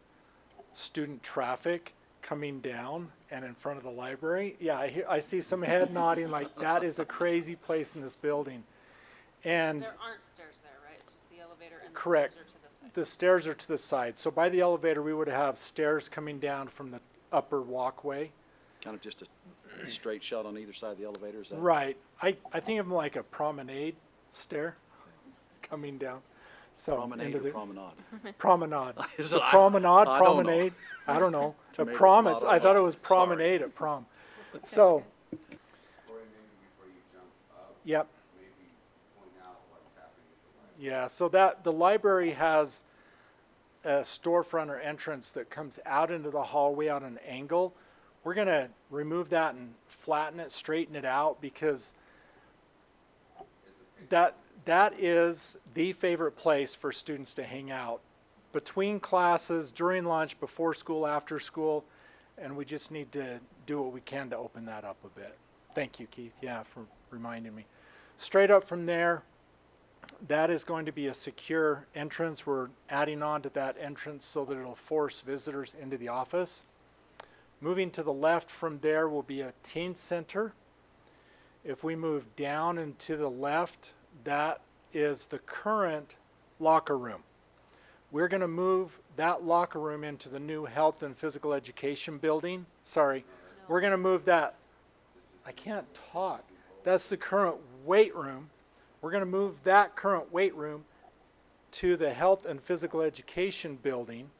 student traffic coming down and in front of the library. Yeah, I see some head nodding like that is a crazy place in this building. And There aren't stairs there, right? It's just the elevator and the correct. stairs are to the side. The stairs are to the side. So by the elevator, we would have stairs coming down from the upper walkway. Kind of just a straight shot on either side of the elevator, is that? Right. I think of them like a promenade stair coming down. So Promenade into or the promenade? promenade. Is The it- promenade, I don't know. promenade. I don't know. A Tomato, prom. tomato, I thought it was sorry. promenade at prom. So. Yep. Yeah. So that the library has a storefront or entrance that comes out into the hallway on an angle. We're gonna remove that and flatten it, straighten it out, because that is the favorite place for students to hang out between classes, during lunch, before school, after school, and we just need to do what we can to open that up a bit. Thank you, Keith, yeah, for reminding me. Straight up from there, that is going to be a secure entrance. We're adding on to that entrance so that it'll force visitors into the office. Moving to the left from there will be a teen center. If we move down and to the left, that is the current locker room. We're going to move that locker room into the new health and physical education building. Sorry, we're going to move that. I can't talk. That's the current weight room. We're going to move that current weight room to the health and physical education building.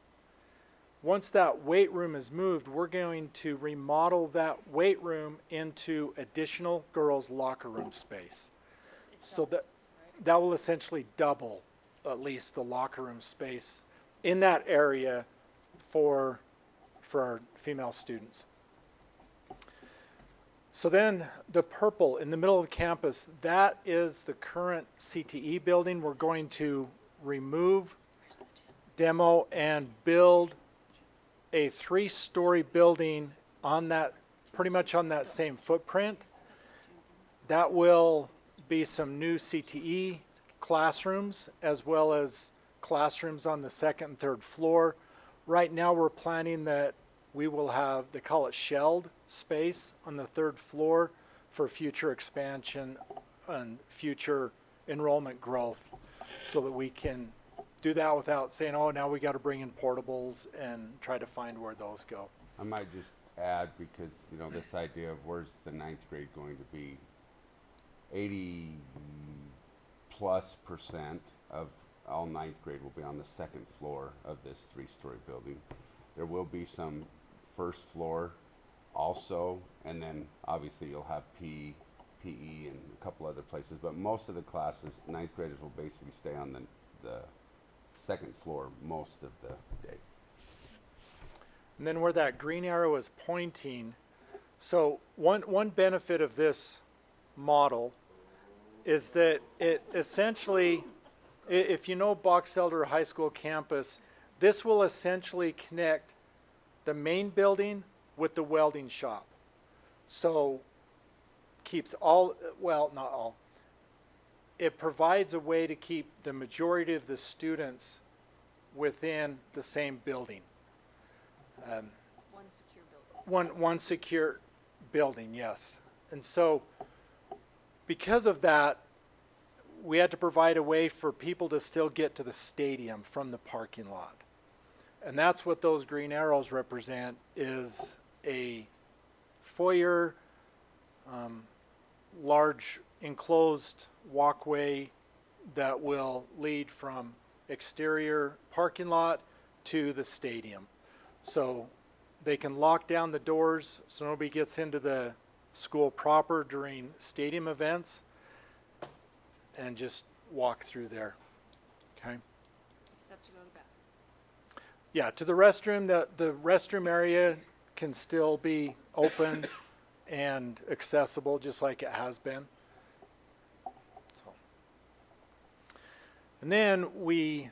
Once that weight room is moved, we're going to remodel that weight room into additional girls' locker room space. So that will essentially double at least the locker room space in that area for our female students. So then the purple in the middle of the campus, that is the current CTE building. We're going to remove, demo, and build a 3-story building on that, pretty much on that same footprint. That will be some new CTE classrooms as well as classrooms on the 2nd and 3rd floor. Right now we're planning that we will have, they call it shelled space on the 3rd floor for future expansion and future enrollment growth, so that we can do that without saying, oh, now we got to bring in portables and try to find where those go. I might just add, because, you know, this idea of where's the 9th grade going to be, 80+% of all 9th grade will be on the 2nd floor of this 3-story building. There will be some 1st floor also, and then obviously you'll have PE and a couple other places, but most of the classes, 9th graders will basically stay on the 2nd floor most of the day. And then where that green arrow is pointing, so one benefit of this model is that it essentially, if you know Box Elder High School campus, this will essentially connect the main building with the welding shop. So keeps all, well, not all, it provides a way to keep the majority of the students within the same building. One secure building. One secure building, yes. And so because of that, we had to provide a way for people to still get to the stadium from the parking lot. And that's what those green arrows represent, is a foyer, large enclosed walkway that will lead from exterior parking lot to the stadium. So they can lock down the doors so nobody gets into the school proper during stadium events. and just walk through there. Okay. Except to go to the bathroom. Yeah, to the restroom, the restroom area can still be open and accessible just like it has been. So. And then we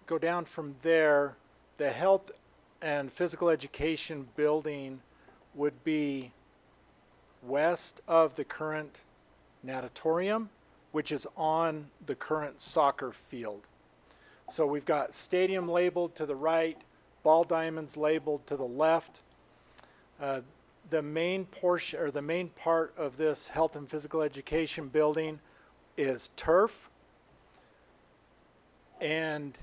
go down from there. The health and physical education building would be west of the current natatorium, which is on the current soccer field. So we've got stadium labeled to the right, ball diamonds labeled to the left. The main portion, or the main part of this health and physical education building is turf. And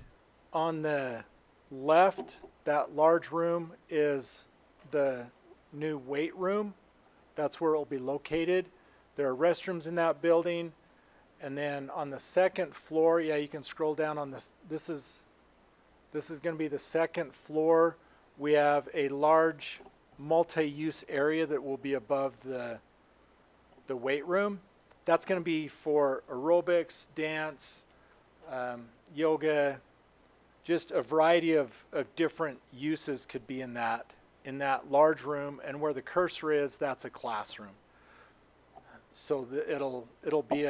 on the left, that large room is the new weight room. That's where it will be located. There are restrooms in that building. And then on the second floor, yeah, you can scroll down on this. This is going to be the second floor. We have a large multi-use area that will be above the weight room. That's going to be for aerobics, dance, yoga, just a variety of different uses could be in that large room. And where the cursor is, that's a classroom. So it'll be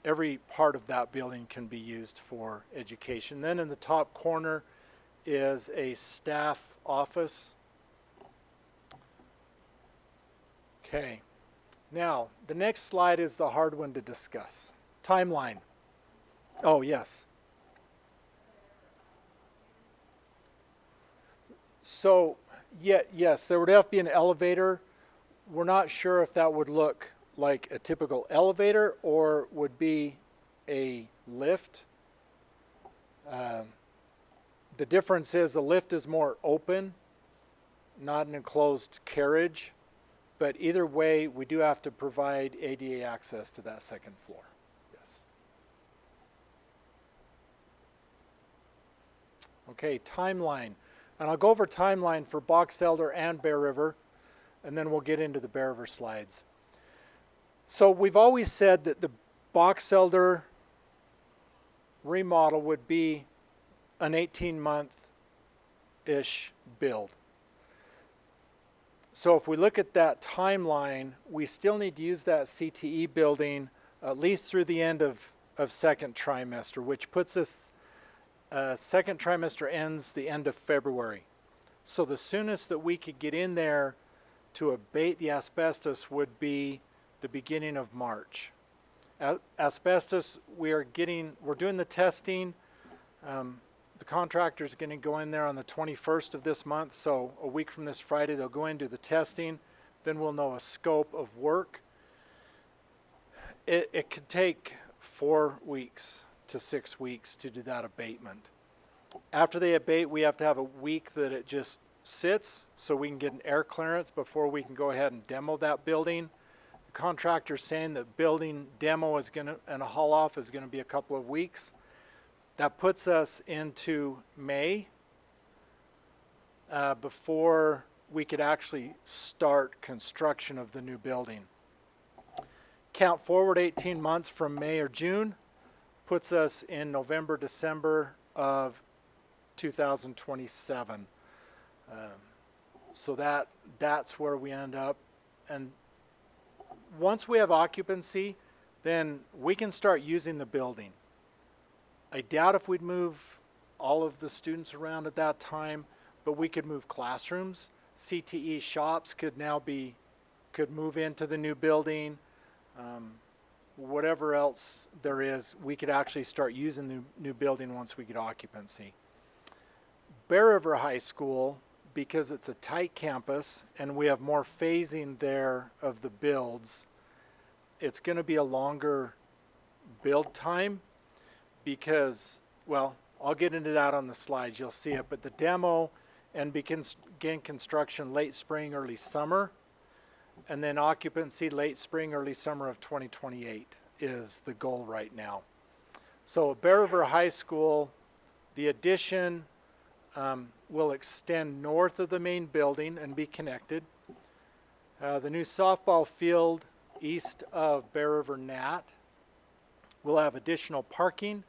every part of that building can be used for education. Then in the top corner is a staff office. Okay. Now, the next slide is the hard one to discuss. Timeline. Oh, yes. So, yes, there would have to be an elevator. We're not sure if that would look like a typical elevator or would be a lift. The difference is a lift is more open, not an enclosed carriage. But either way, we do have to provide ADA access to that second floor. Yes. Okay, timeline. And I'll go over timeline for Box Elder and Bear River, and then we'll get into the Bear River slides. So we've always said that the Box Elder remodel would be an 18-month-ish build. So if we look at that timeline, we still need to use that CTE building at least through the end of second trimester, which puts us, second trimester ends the end of February. So the soonest that we could get in there to abate the asbestos would be the beginning of March. Asbestos, we're doing the testing. The contractor's going to go in there on the 21st of this month, so a week from this Friday they'll go in, do the testing, then we'll know a scope of work. It could take 4 weeks to 6 weeks to do that abatement. After they abate, we have to have a week that it just sits so we can get an air clearance before we can go ahead and demo that building. The contractor's saying that building demo and a haul off is going to be a couple of weeks. That puts us into May before we could actually start construction of the new building. Count forward 18 months from May or June, puts us in November, December of 2027. So that's where we end up. And once we have occupancy, then we can start using the building. I doubt if we'd move all of the students around at that time, but we could move classrooms. CTE shops could move into the new building. Whatever else there is, we could actually start using the new building once we get occupancy. Bear River High School, because it's a tight campus and we have more phasing there of the builds, it's going to be a longer build time. Because, well, I'll get into that on the slides, you'll see it, but the demo and begin construction late spring, early summer, and then occupancy late spring, early summer of 2028 is the goal right now. So Bear River High School, the addition will extend north of the main building and be connected. The new softball field east of Bear River Nat We'll have additional parking,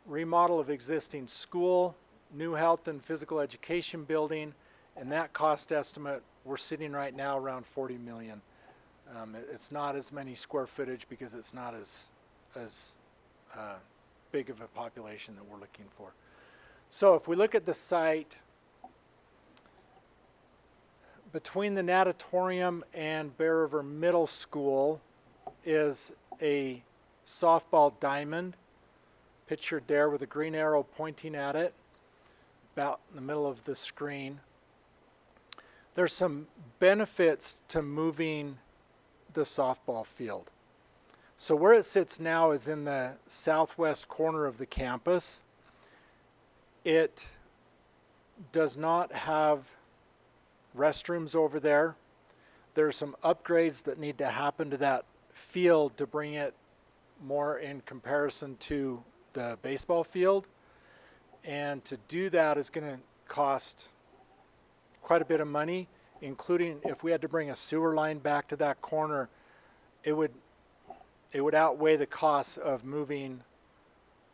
remodel of existing school, new health and physical education building, and that cost estimate, we're sitting right now around 40 million. It's not as many square footage because it's not as big of a population that we're looking for. So if we look at the site, between the natatorium and Bear River Middle School is a softball diamond, pictured there with a green arrow pointing at it, about in the middle of the screen. There's some benefits to moving the softball field. So where it sits now is in the southwest corner of the campus. It does not have restrooms over there. There are some upgrades that need to happen to that field to bring it more in comparison to the baseball field. And to do that is going to cost quite a bit of money, including if we had to bring a sewer line back to that corner, it would outweigh the cost of moving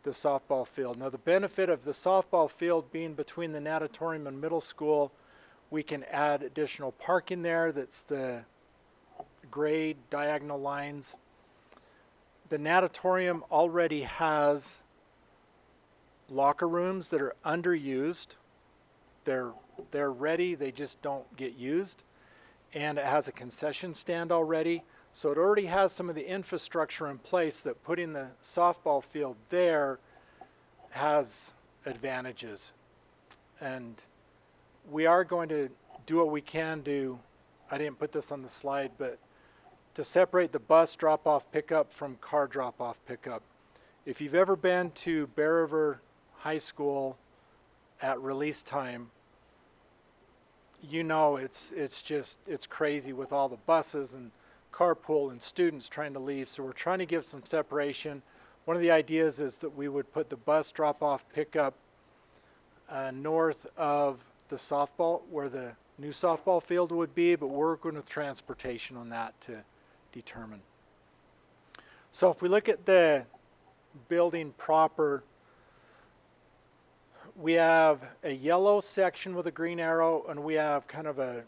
the softball field. Now the benefit of the softball field being between the natatorium and middle school, we can add additional parking there. That's the gray diagonal lines. The natatorium already has locker rooms that are underused. They're ready, they just don't get used. And it has a concession stand already. So it already has some of the infrastructure in place that putting the softball field there has advantages. And we are going to do what we can do. I didn't put this on the slide, but to separate the bus drop-off pickup from car drop-off pickup. If you've ever been to Bear River High School at release time, you know it's crazy with all the buses and carpool and students trying to leave. So we're trying to give some separation. One of the ideas is that we would put the bus drop-off pickup north of the softball, where the new softball field would be, but we're working with transportation on that to determine. So if we look at the building proper, we have a yellow section with a green arrow, and we have kind of a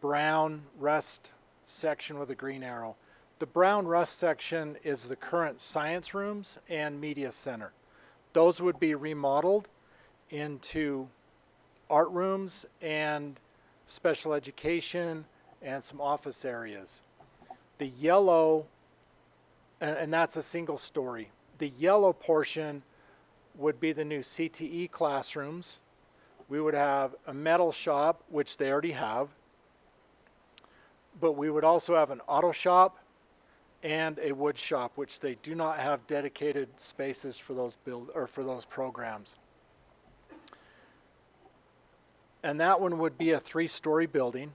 brown rust section with a green arrow. The brown rust section is the current science rooms and media center. Those would be remodeled into art rooms and special education and some office areas. The yellow, and that's a single story. The yellow portion would be the new CTE classrooms. We would have a metal shop, which they already have, but we would also have an auto shop and a wood shop, which they do not have dedicated spaces for those for those programs. And that one would be a 3-story building,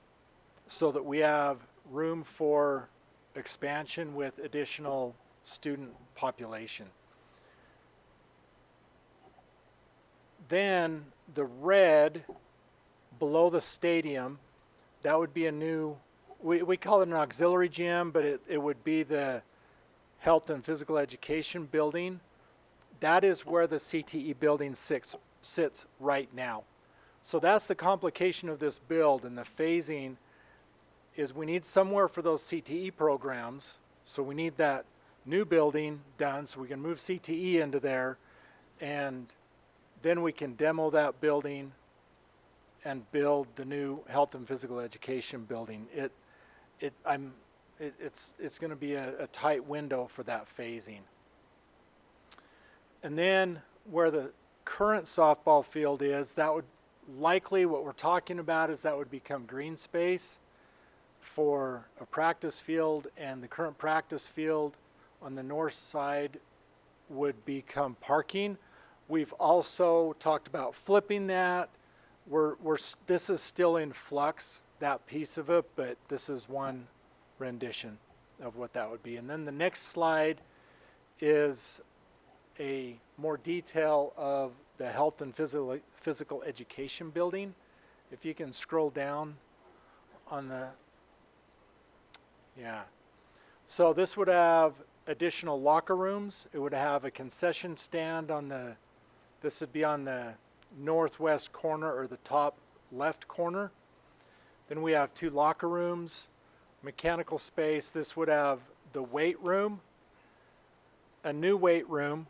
so that we have room for expansion with additional student population. Then the red below the stadium, that would be a new, we call it an auxiliary gym, but it would be the health and physical education building. That is where the CTE building sits right now. So that's the complication of this build, and the phasing is we need somewhere for those CTE programs. So we need that new building done so we can move CTE into there, and then we can demo that building and build the new health and physical education building. It's going to be a tight window for that phasing. And then where the current softball field is, that would likely, what we're talking about is that would become green space for a practice field, and the current practice field on the north side would become parking. We've also talked about flipping that. This is still in flux, that piece of it, but this is one rendition of what that would be. And then the next slide is a more detail of the health and physical education building. If you can scroll down on the, yeah. So this would have additional locker rooms. It would have a concession stand on this would be on the northwest corner or the top left corner. Then we have 2 locker rooms, mechanical space. This would have the weight room, a new weight room,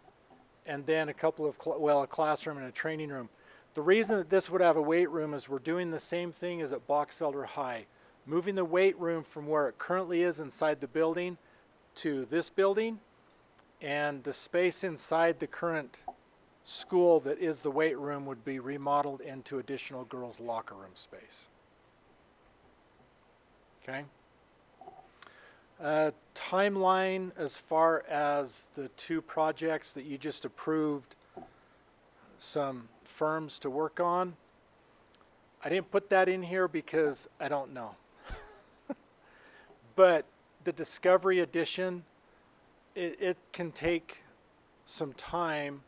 and then a couple of, a classroom and a training room. The reason that this would have a weight room is we're doing the same thing as at Box Elder High. Moving the weight room from where it currently is inside the building to this building, and the space inside the current school that is the weight room would be remodeled into additional girls' locker room space. Okay? Timeline as far as the 2 projects that you just approved some firms to work on. I didn't put that in here because I don't know. But the Discovery Edition, it can take some time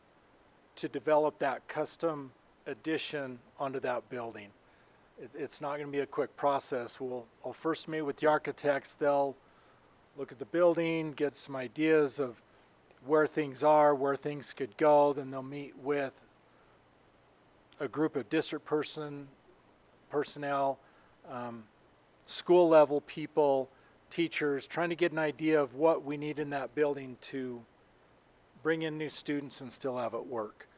to develop that custom addition onto that building. It's not going to be a quick process. I'll first meet with the architects. They'll look at the building, get some ideas of where things are, where things could go. Then they'll meet with a group of district personnel, school level people, teachers, trying to get an idea of what we need in that building to bring in new students and still have it work.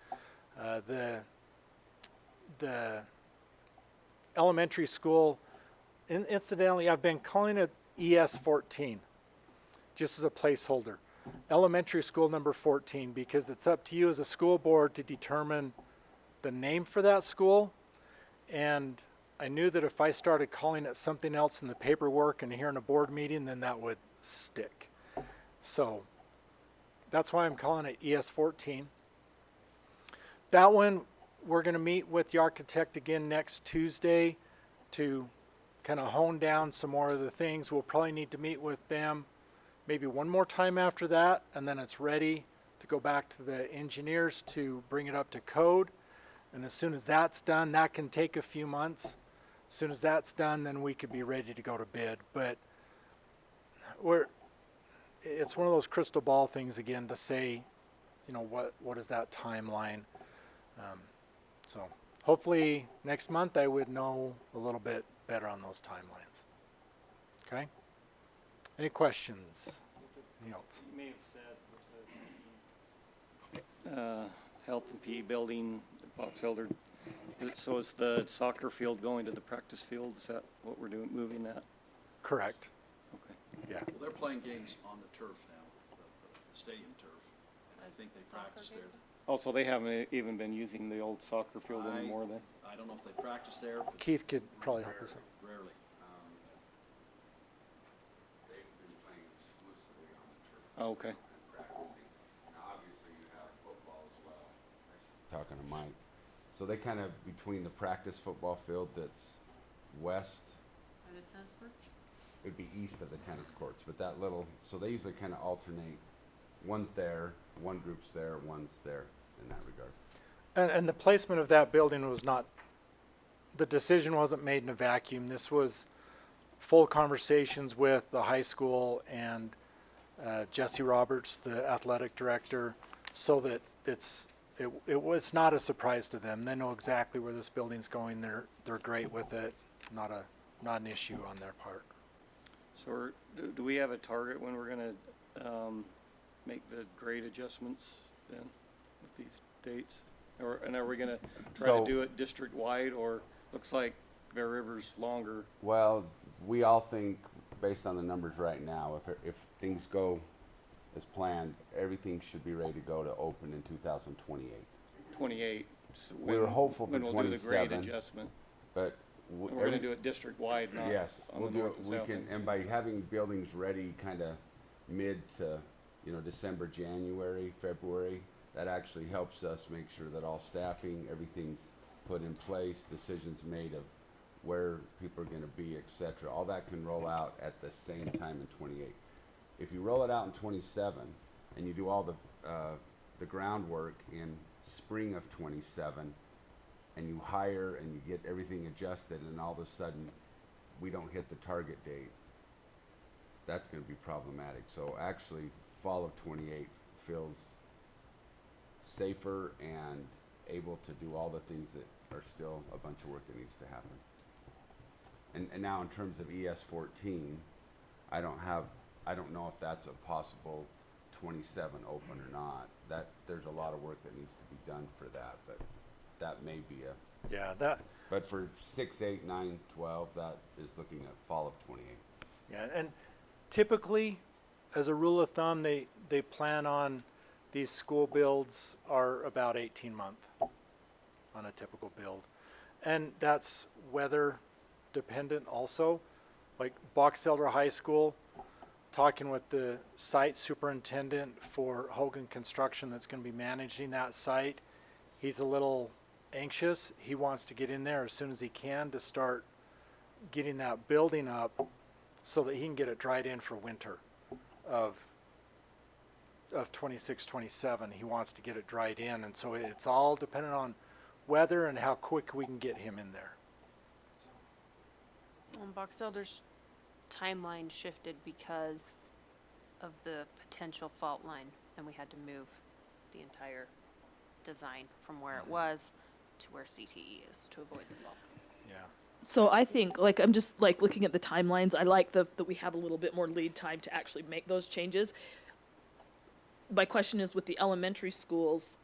The elementary school, incidentally, I've been calling it ES14, just as a placeholder. Elementary school number 14, because it's up to you as a school board to determine the name for that school. And I knew that if I started calling it something else in the paperwork and here in a board meeting, then that would stick. So that's why I'm calling it ES14. That one, we're going to meet with the architect again next Tuesday to kind of hone down some more of the things. We'll probably need to meet with them maybe one more time after that, and then it's ready to go back to the engineers to bring it up to code. And as soon as that's done, that can take a few months. As soon as that's done, then we could be ready to go to bid. But it's one of those crystal ball things again to say, you know, what is that timeline? So hopefully next month I would know a little bit better on those timelines. Okay? Any questions? Anything else? You may have said with the health and PE building at Box Elder, so is the soccer field going to the practice field? Is that what we're doing, moving that? Correct. Okay. Yeah. Well, they're playing games on the turf now, the stadium turf, and I think they practice there. Oh, so they haven't even been using the old soccer field anymore then? I don't know if they practice there, but Keith could probably help us out. rarely. They've been playing exclusively on the turf. Oh, okay. And practicing. Now, obviously, you have football as well. Talking to Mike. So they kind of between the practice football field that's west. Are the tennis courts? It'd be east of the tennis courts, but that little, so they usually kind of alternate. One's there, one group's there, one's there in that regard. And the placement of that building was not, the decision wasn't made in a vacuum. This was full conversations with the high school and Jesse Roberts, the athletic director, so that it was not a surprise to them. They know exactly where this building's going. They're great with it. Not an issue on their part. So do we have a target when we're gonna make the grade adjustments then with these dates? And are we gonna try So- to do it district-wide, or looks like Bear River's longer? Well, we all think, based on the numbers right now, if things go as planned, everything should be ready to go to open in 2028. 28. So We were hopeful for when we'll do the grade 27, adjustment. But And we're gonna do it district-wide, not yes, on we'll the do north it. and We south can, end. and by having buildings ready, kind of mid to, December, January, February, that actually helps us make sure that all staffing, everything's put in place, decisions made of where people are going to be, etc. All that can roll out at the same time in 28. If you roll it out in 27 and you do all the groundwork in spring of 27, and you hire and you get everything adjusted, and all of a sudden we don't hit the target date, that's going to be problematic. So actually, fall of 28 feels safer and able to do all the things that are still a bunch of work that needs to happen. And now in terms of ES 14, I don't know if that's a possible 27 open or not. That there's a lot of work that needs to be done for that, but that may be a, Yeah, that, but for 6, 8, 9, 12, that is looking at fall of 28. yeah, and typically, as a rule of thumb, they plan on these school builds are about 18 month on a typical build. And that's weather dependent also. Like Box Elder High School, talking with the site superintendent for Hogan Construction that's going to be managing that site, he's a little anxious. He wants to get in there as soon as he can to start getting that building up so that he can get it dried in for winter of 26, 27. He wants to get it dried in, and so it's all dependent on weather and how quick we can get him in there. Box Elder's timeline shifted because of the potential fault line, and we had to move the entire design from where it was to where CTE is to avoid the fault. Yeah. So I think, like, I'm just like looking at the timelines. I like that we have a little bit more lead time to actually make those changes. My question is with the elementary schools,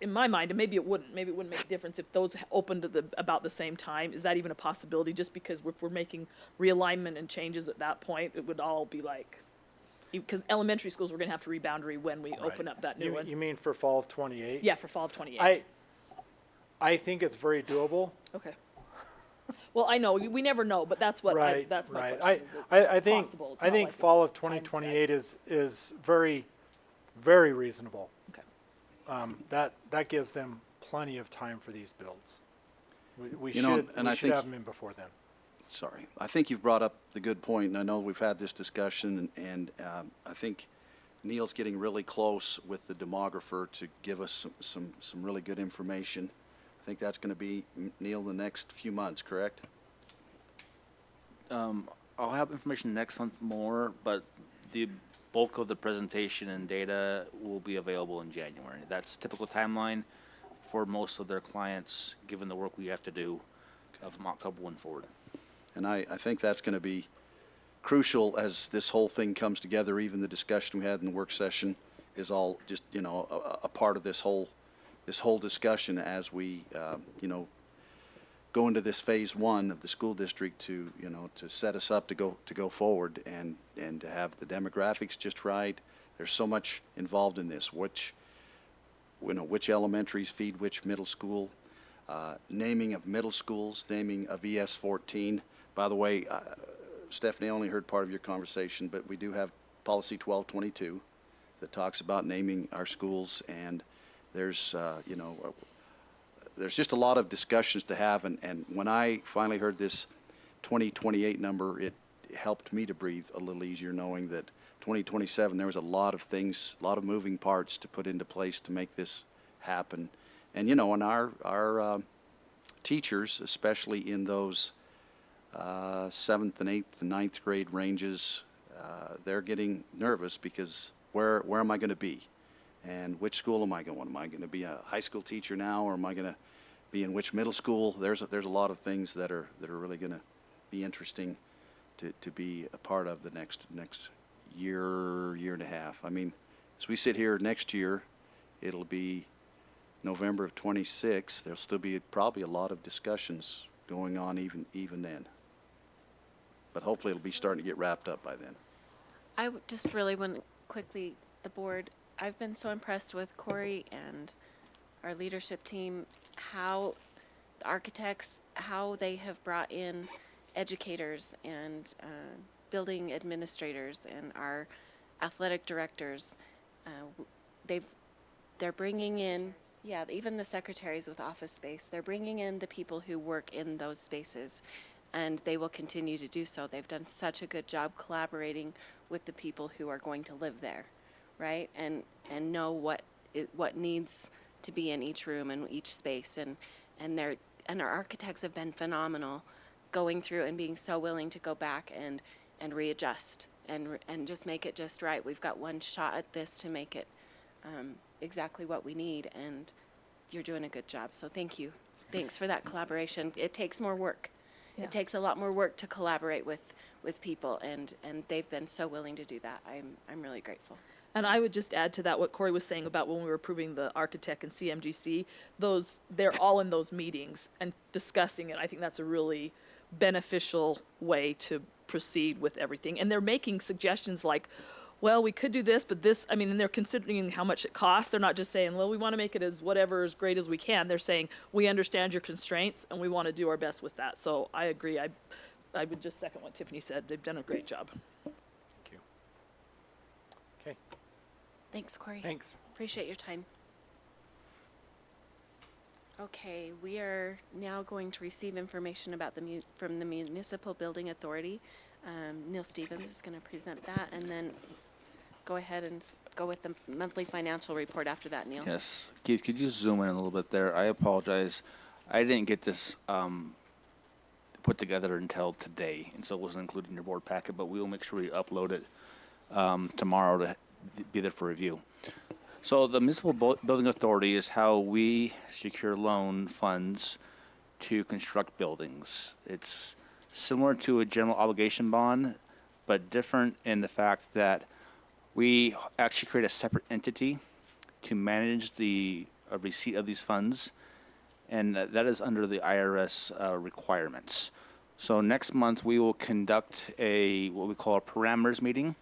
in my mind, and maybe it wouldn't make a difference if those opened at about the same time. Is that even a possibility? Just because if we're making realignment and changes at that point, it would all be like, because elementary schools, we're going to have to reboundary when we open up that new one. You mean for fall of 28? Yeah, for fall of 28. I think it's very doable. Okay. Well, I know we never know, but that's what Right. that's my right. question. I think possible? It's I not think like a fall of time 2028 is very, very reasonable. Okay. That gives them plenty of time for these builds. We You know, should and we I should think- have them in before then. Sorry. I think you've brought up the good point, and I know we've had this discussion, and I think Neil's getting really close with the demographer to give us some really good information. I think that's going to be, Neil, the next few months, correct? I'll have information next month more, but the bulk of the presentation and data will be available in January. That's typical timeline for most of their clients, given the work we have to do from October 1 forward. And I think that's going to be crucial as this whole thing comes together. Even the discussion we had in the work session is all just, a part of this whole discussion as we, go into this phase one of the school district to set us up to go forward and to have the demographics just right. There's so much involved in this. Which elementaries feed which middle school, naming of middle schools, naming of ES 14. By the way, Stephanie, I only heard part of your conversation, but we do have policy 1222 that talks about naming our schools, and there's there's just a lot of discussions to have, and when I finally heard this 2028 number, it helped me to breathe a little easier, knowing that 2027, there was a lot of things, a lot of moving parts to put into place to make this happen. And, and our teachers, especially in those 7th and 8th and 9th grade ranges, they're getting nervous because where am I going to be? And which school am I going? Am I going to be a high school teacher now, or am I going to be in which middle school? There's a lot of things that are really going to be interesting to be a part of the next year and a half. I mean, as we sit here next year, it'll be November of 26. There'll still be probably a lot of discussions going on even then. But hopefully it'll be starting to get wrapped up by then. I just really want quickly, the board, I've been so impressed with Corey and our leadership team, how the architects, how they have brought in educators and building administrators and our athletic directors. They're bringing in, yeah, even the secretaries with office space. They're bringing in the people who work in those spaces, and they will continue to do so. They've done such a good job collaborating with the people who are going to live there, right? And know what needs to be in each room and each space, and our architects have been phenomenal, going through and being so willing to go back and readjust and just make it just right. We've got one shot at this to make it exactly what we need, and you're doing a good job. So thank you. Thanks for that collaboration. It takes more work. Yeah. It takes a lot more work to collaborate with people, and they've been so willing to do that. I'm really grateful. And I would just add to that what Corey was saying about when we were approving the architect and CMGC, they're all in those meetings and discussing it. I think that's a really beneficial way to proceed with everything. And they're making suggestions like, well, we could do this, but this, I mean, and they're considering how much it costs. They're not just saying, well, we want to make it as great as we can. They're saying, we understand your constraints and we want to do our best with that. So I agree. I would just second what Tiffany said. They've done a great job. Thank you. Okay, Thanks, Corey. thanks. Appreciate your time. Okay, we are now going to receive information about from the Municipal Building Authority. Neil Stevens is going to present that, and then go ahead and go with the monthly financial report after that, Neil. Yes. Keith, could you zoom in a little bit there? I apologize. I didn't get this put together until today, and so it wasn't included in your board packet, but we will make sure we upload it tomorrow to be there for review. So the Municipal Building Authority is how we secure loan funds to construct buildings. It's similar to a general obligation bond, but different in the fact that we actually create a separate entity to manage the receipt of these funds, and that is under the IRS requirements. So next month we will conduct what we call a parameters meeting,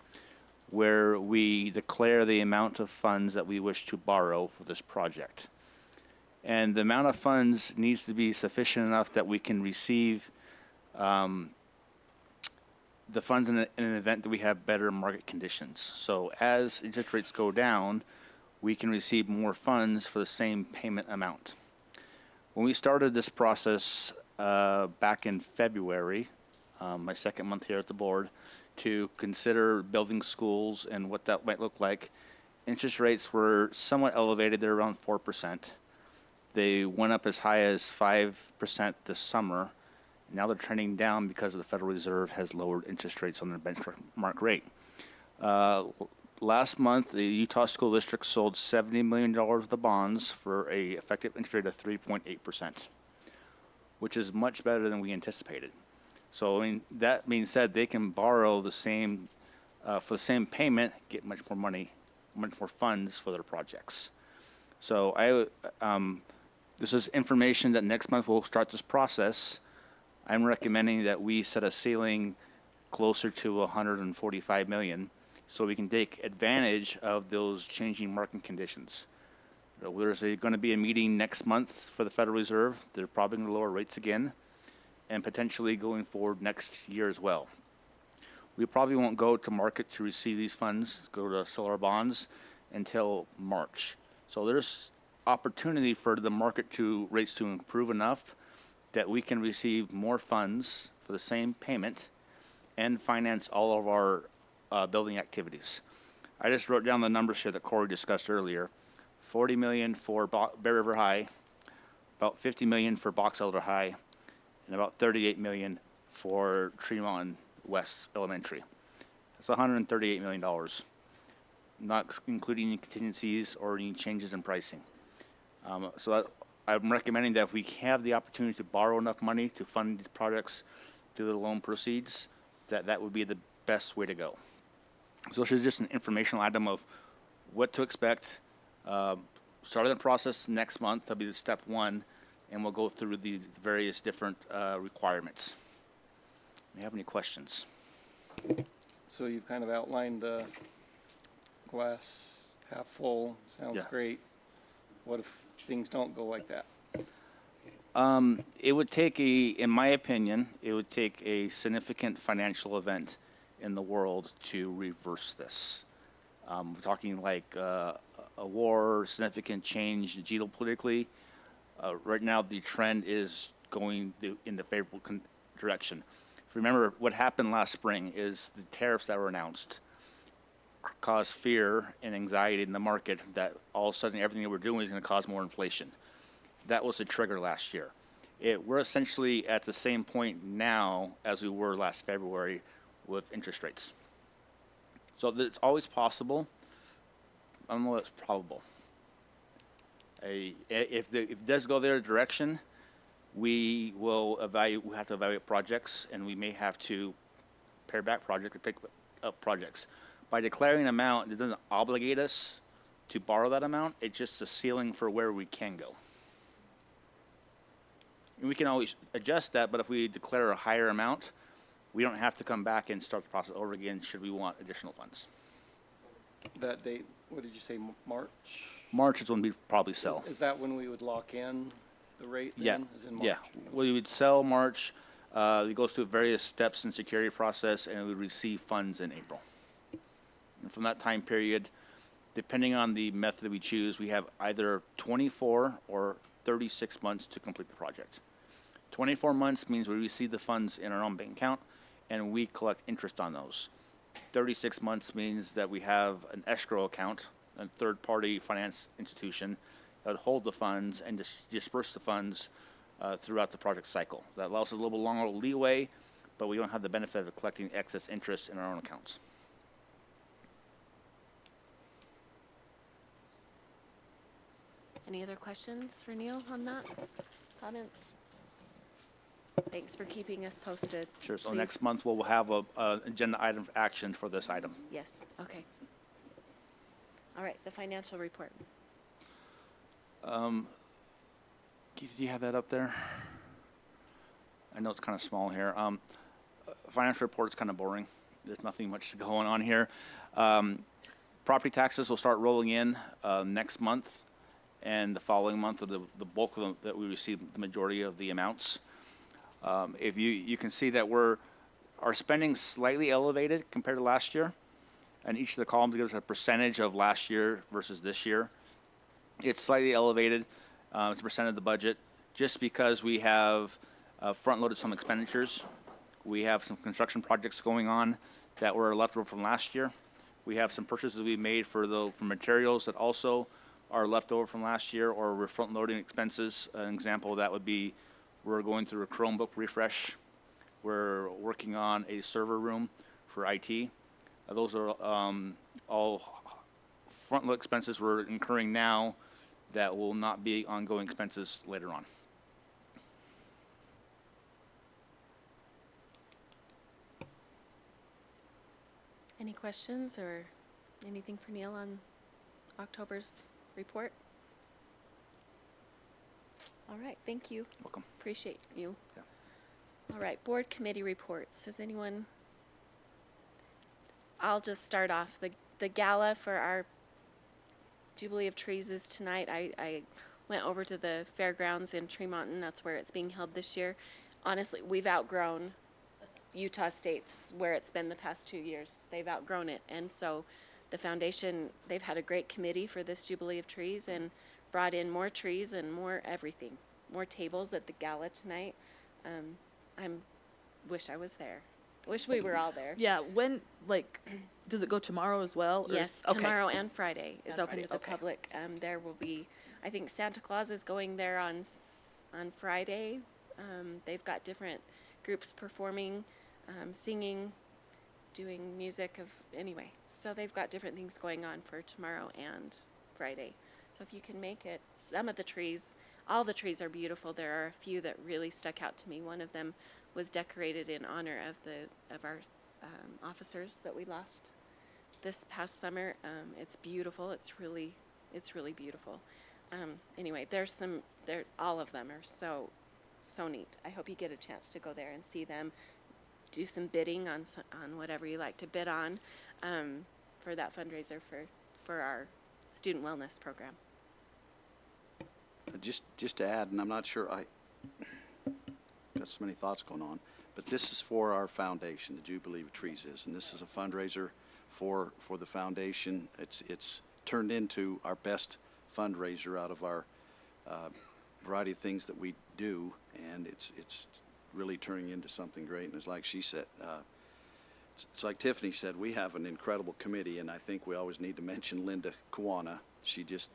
where we declare the amount of funds that we wish to borrow for this project. And the amount of funds needs to be sufficient enough that we can receive the funds in an event that we have better market conditions. So as interest rates go down, we can receive more funds for the same payment amount. When we started this process back in February, my second month here at the board, to consider building schools and what that might look like, interest rates were somewhat elevated. They're around 4%. They went up as high as 5% this summer. Now they're trending down because the Federal Reserve has lowered interest rates on their benchmark rate. Last month, the Utah School District sold $70 million of the bonds for an effective interest rate of 3.8%, which is much better than we anticipated. So, I mean, that being said, they can borrow the same, for the same payment, get much more money, much more funds for their projects. So this is information that next month we'll start this process. I'm recommending that we set a ceiling closer to 145 million so we can take advantage of those changing market conditions. There's going to be a meeting next month for the Federal Reserve. They're probably going to lower rates again, and potentially going forward next year as well. We probably won't go to market to receive these funds, go to sell our bonds until March. So there's opportunity for the market rates to improve enough that we can receive more funds for the same payment and finance all of our building activities. I just wrote down the numbers here that Corey discussed earlier. 40 million for Bear River High, about 50 million for Box Elder High, and about 38 million for Tremont West Elementary. That's $138 million, not including any contingencies or any changes in pricing. I'm recommending that if we have the opportunity to borrow enough money to fund these projects through the loan proceeds, that would be the best way to go. So this is just an informational item of what to expect. Starting the process next month, that'll be the step one, and we'll go through the various different requirements. Do you have any questions? So you've kind of outlined the glass half full. Sounds Yeah. great. What if things don't go like that? It would take in my opinion, it would take a significant financial event in the world to reverse this. We're talking like a war, significant change geopolitically. Right now, the trend is going in the favorable direction. Remember, what happened last spring is the tariffs that were announced caused fear and anxiety in the market that all of a sudden everything that we're doing is going to cause more inflation. That was the trigger last year. We're essentially at the same point now as we were last February with interest rates. So it's always possible. I don't know if it's probable. If it does go their direction, we will evaluate. We have to evaluate projects, and we may have to pare back projects or pick up projects. By declaring an amount, it doesn't obligate us to borrow that amount. It's just a ceiling for where we can go. And we can always adjust that, but if we declare a higher amount, we don't have to come back and start the process over again should we want additional funds. That date, what did you say, March? March is when we probably sell. Is that when we would lock in the rate Yeah, then? Is in March? yeah. We would sell March. It goes through various steps in security process, and we would receive funds in April. And from that time period, depending on the method we choose, we have either 24 or 36 months to complete the project. 24 months means we receive the funds in our own bank account, and we collect interest on those. 36 months means that we have an escrow account, a third-party finance institution that would hold the funds and disperse the funds throughout the project cycle. That allows us a little bit longer leeway, but we don't have the benefit of collecting excess interest in our own accounts. Any other questions for Neil on that? Comments? Thanks for keeping us posted. Sure. So Please. next month we'll have a agenda item of action for this item. Yes, okay. All right, the financial report. Keith, do you have that up there? I know it's kind of small here. Financial report is kind of boring. There's nothing much going on here. Property taxes will start rolling in next month, and the following month, the bulk of them, that we receive the majority of the amounts. If you can see that our spending slightly elevated compared to last year, and each of the columns gives a percentage of last year versus this year. It's slightly elevated. It's a percent of the budget, just because we have front-loaded some expenditures. We have some construction projects going on that were left over from last year. We have some purchases we made for materials that also are left over from last year, or we're front-loading expenses. An example of that would be we're going through a Chromebook refresh. We're working on a server room for IT. Those are all front-load expenses we're incurring now that will not be ongoing expenses later on. Any questions or anything for Neil on October's report? All right, thank you. Welcome. Appreciate you. Yeah. All right, board committee reports. Does anyone? I'll just start off. The gala for our Jubilee of Trees is tonight. I went over to the fairgrounds in Tremont, and that's where it's being held this year. Honestly, we've outgrown Utah State's where it's been the past 2 years. They've outgrown it. And so the foundation, they've had a great committee for this Jubilee of Trees and brought in more trees and more everything, more tables at the gala tonight. Wish I was there. Wish we were all there. Yeah, when, does it go tomorrow as well? Or Yes, okay. tomorrow and Friday is And open Friday, to the okay. public. There will be, I think Santa Claus is going there on Friday. They've got different groups performing, singing, doing music anyway. So they've got different things going on for tomorrow and Friday. So if you can make it, some of the trees, all the trees are beautiful. There are a few that really stuck out to me. One of them was decorated in honor of our officers that we lost this past summer. It's beautiful. It's really beautiful. Anyway, all of them are so neat. I hope you get a chance to go there and see them. Do some bidding on whatever you like to bid on for that fundraiser for our student wellness program. Just to add, and I'm not sure, I got so many thoughts going on, but this is for our foundation, the Jubilee of Trees is, and this is a fundraiser for the foundation. It's turned into our best fundraiser out of our variety of things that we do, and it's really turning into something great. And it's like she said, it's like Tiffany said, we have an incredible committee, and I think we always need to mention Linda Kawana. She just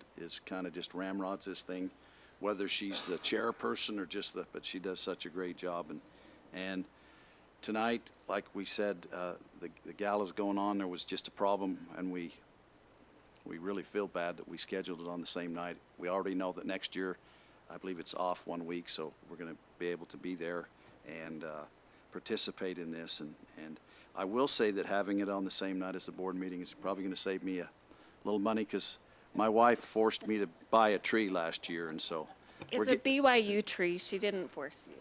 ramrods this thing, whether she's the chairperson or but she does such a great job. And Tonight, like we said, the gala's going on. There was just a problem, and we really feel bad that we scheduled it on the same night. We already know that next year, I believe it's off 1 week, so we're going to be able to be there and participate in this. And I will say that having it on the same night as the board meeting is probably going to save me a little money, because my wife forced me to buy a tree last year, and so It's a BYU tree. She didn't force you.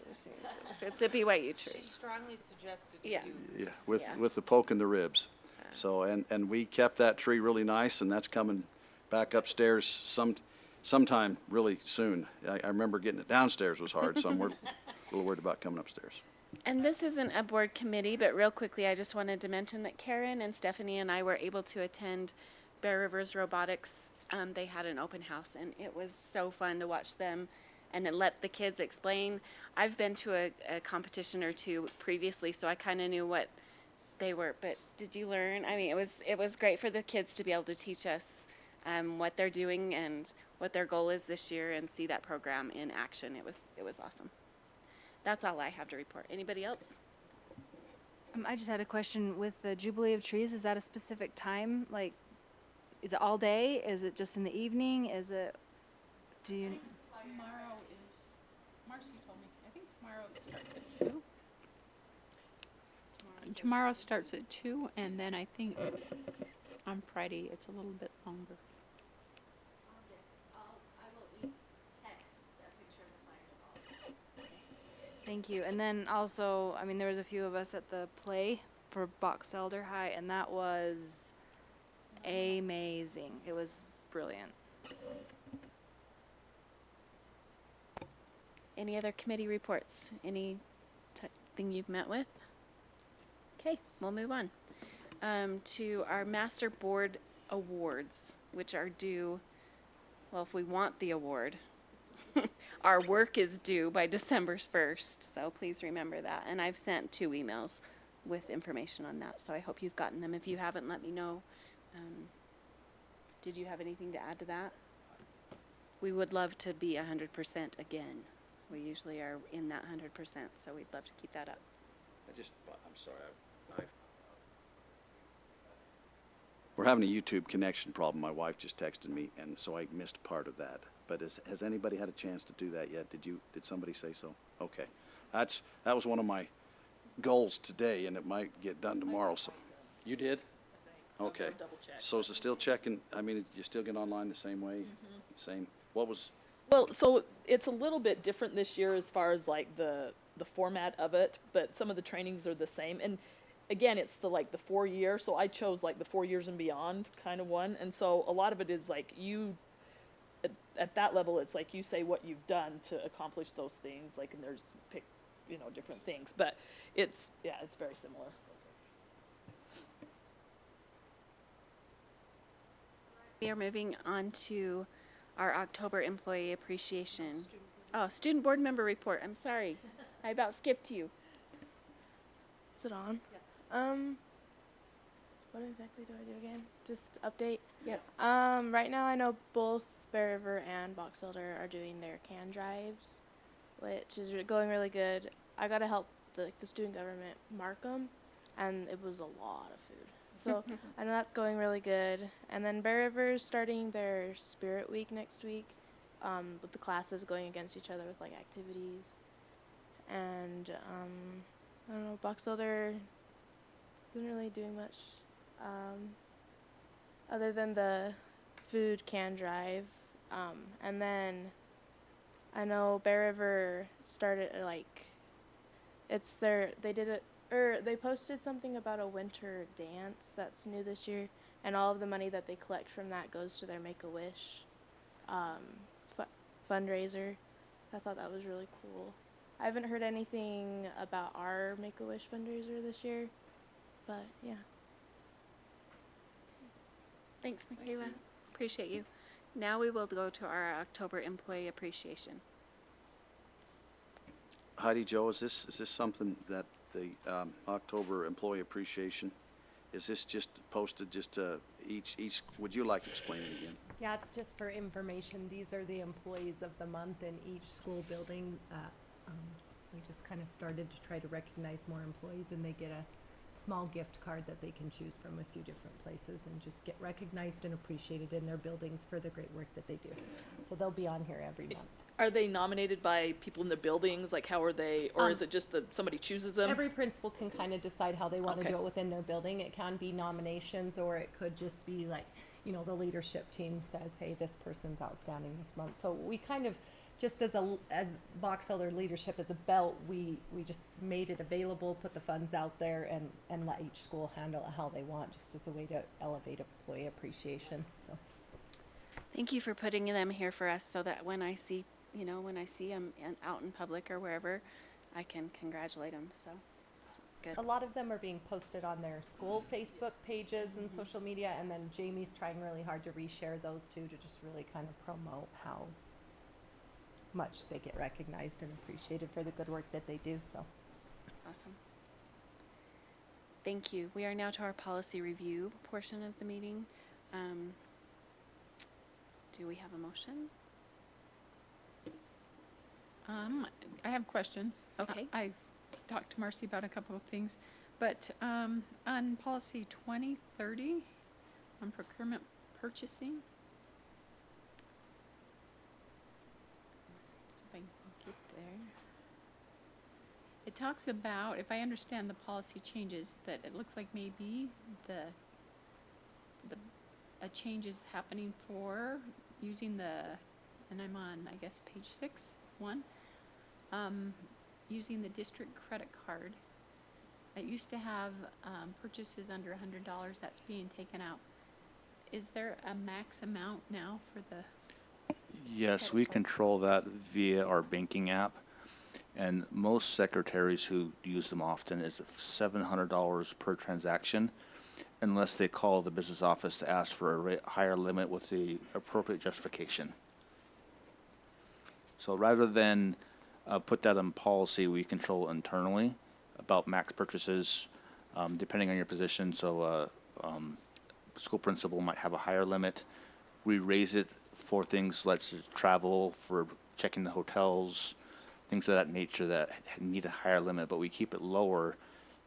It's a BYU tree. She strongly suggested Yeah. yeah, with Yeah. with the poke in the ribs. So and we kept that tree really nice, and that's coming back upstairs sometime really soon. I remember getting it downstairs was hard, so I'm a little worried about coming upstairs. And this isn't a board committee, but real quickly, I just wanted to mention that Karen and Stephanie and I were able to attend Bear Rivers Robotics. They had an open house, and it was so fun to watch them and let the kids explain. I've been to a competition or two previously, so I kind of knew what they were. But did you learn? I mean, it was great for the kids to be able to teach us what they're doing and what their goal is this year, and see that program in action. It was awesome. That's all I have to report. Anybody else? I just had a question with the Jubilee of Trees. Is that a specific time? Like, is it all day? Is it just in the evening? Is it, do you? Tomorrow is, Marcy told me, I think tomorrow it starts at 2. Tomorrow starts at 2, and then I think on Friday it's a little bit longer. Thank you. And then also, I mean, there was a few of us at the play for Box Elder High, and that was amazing. It was brilliant. Any other committee reports? Any thing you've met with? Okay, we'll move on to our Master Board Awards, which are due, well, if we want the award, our work is due by December 1st, so please remember that. And I've sent 2 emails with information on that, so I hope you've gotten them. If you haven't, let me know. Did you have anything to add to that? We would love to be 100% again. We usually are in that 100%, so we'd love to keep that up. I'm sorry. We're having a YouTube connection problem. My wife just texted me, and so I missed part of that. But has anybody had a chance to do that yet? Did somebody say so? Okay. That was one of my goals today, and it might get done tomorrow. So you did? Okay. So is it still checking? I mean, you still get online the same way? Same. What was? Well, so it's a little bit different this year as far as like the format of it, but some of the trainings are the same. And again, it's the 4 year, so I chose like the 4 years and beyond kind of one. And so a lot of it is like you, at that level, it's like you say what you've done to accomplish those things, like, and there's different things, but it's very similar. We are moving on to our October employee appreciation. Student board member report. I'm sorry. I about skipped you. Is it on? What exactly do I do again? Just update? Yep. Right now I know both Bear River and Box Elder are doing their can drives, which is going really good. I got to help the student government mark them, and it was a lot of food. So I know that's going really good. And then Bear River's starting their Spirit Week next week, with the classes going against each other with like activities. And I don't know, Box Elder isn't really doing much other than the food can drive. And then I know Bear River started they posted something about a winter dance that's new this year, and all of the money that they collect from that goes to their Make-A-Wish fundraiser. I thought that was really cool. I haven't heard anything about our Make-A-Wish fundraiser this year, but yeah. Thanks, Michaela. Appreciate you. Now we will go to our October employee appreciation. Heidi, Joe, is this something that the October employee appreciation, is this just posted just each, would you like to explain it again? Yeah, it's just for information. These are the employees of the month in each school building that We just kind of started to try to recognize more employees, and they get a small gift card that they can choose from a few different places and just get recognized and appreciated in their buildings for the great work that they do. So they'll be on here every month. Are they nominated by people in the buildings? Like, how are they, or is it just that somebody chooses them? Every principal can kind of decide how they want to Okay. do it within their building. It can be nominations, or it could just be like, you know, the leadership team says, hey, this person's outstanding this month. So we kind of, just as Box Elder leadership as a belt, we just made it available, put the funds out there, and let each school handle it how they want, just as a way to elevate employee appreciation. So Thank you for putting them here for us so that when I see, when I see them out in public or wherever, I can congratulate them. So it's good. a lot of them are being posted on their school Facebook pages and social media, and then Jamie's trying really hard to reshare those too, to just really kind of promote how much they get recognized and appreciated for the good work that they do. So Awesome. Thank you. We are now to our policy review portion of the meeting. Do we have a motion? I have questions. Okay. I talked to Marcy about a couple of things, but on policy 2030, on procurement purchasing. See if I can get there. It talks about, if I understand the policy changes, that it looks like maybe a change is happening for using and I'm on, I guess, page 6, 1. Using the district credit card. It used to have purchases under $100, that's being taken out. Is there a max amount now for the? Yes, we control that via our banking app. And most secretaries who use them often is $700 per transaction, unless they call the business office to ask for a higher limit with the appropriate justification. So rather than put that in policy, we control internally about max purchases, depending on your position. So school principal might have a higher limit. We raise it for things like travel, for checking the hotels, things of that nature that need a higher limit, but we keep it lower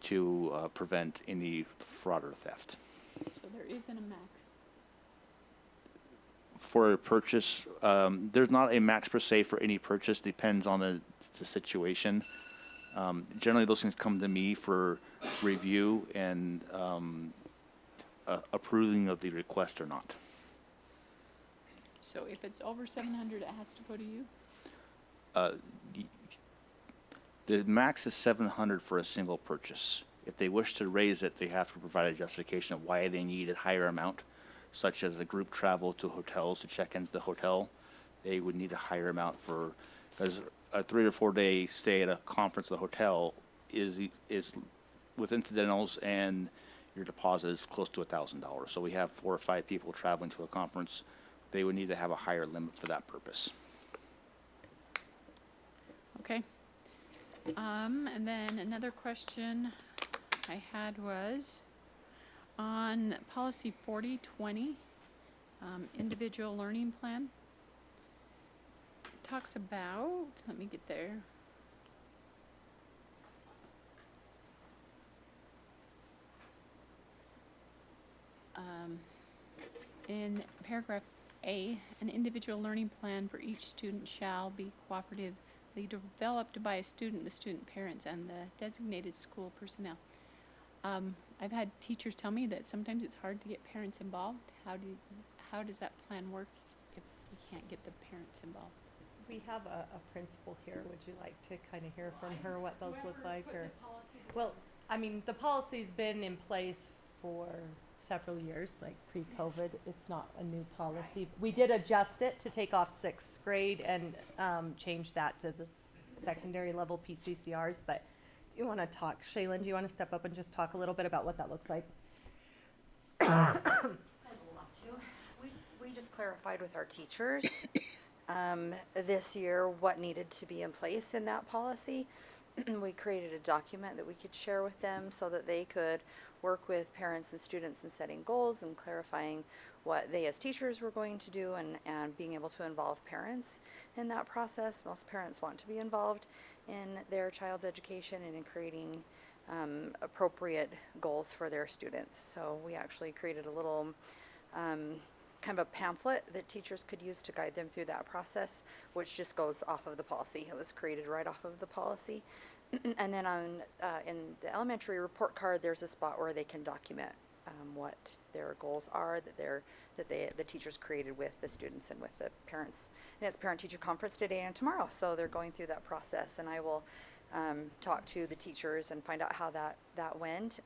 to prevent any fraud or theft. So there isn't a max. For a purchase, there's not a max per se for any purchase, depends on the situation. Generally, those things come to me for review and approving of the request or not. So if it's over 700, it has to go to you? The max is 700 for a single purchase. If they wish to raise it, they have to provide a justification of why they need a higher amount, such as a group travel to hotels to check into the hotel. They would need a higher amount because a 3 or 4 day stay at a conference at the hotel is with incidentals, and your deposit is close to $1,000. So we have 4 or 5 people traveling to a conference. They would need to have a higher limit for that purpose. Okay. And then another question I had was on policy 4020, individual learning plan. It talks about, let me get there. In paragraph A, an individual learning plan for each student shall be cooperatively developed by a student, the student parents, and the designated school personnel. I've had teachers tell me that sometimes it's hard to get parents involved. How does that plan work if we can't get the parents involved? we have a principal here. Would you like to kind of hear from her what those look like? Or, well, I mean, the policy's been in place for several years, like pre-COVID. It's not a new policy. We did adjust it to take off 6th grade and change that to the secondary level PCCRs. But do you want to talk, Shaylin, do you want to step up and just talk a little bit about what that looks like? I'd love to. We just clarified with our teachers this year what needed to be in place in that policy. we created a document that we could share with them so that they could work with parents and students in setting goals and clarifying what they as teachers were going to do, and being able to involve parents in that process. Most parents want to be involved in their child's education and in creating appropriate goals for their students. So we actually created a little kind of a pamphlet that teachers could use to guide them through that process, which just goes off of the policy. It was created right off of the policy. And then in the elementary report card, there's a spot where they can document what their goals are that the teachers created with the students and with the parents. And it's parent-teacher conference today and tomorrow, so they're going through that process. And I will talk to the teachers and find out how that went.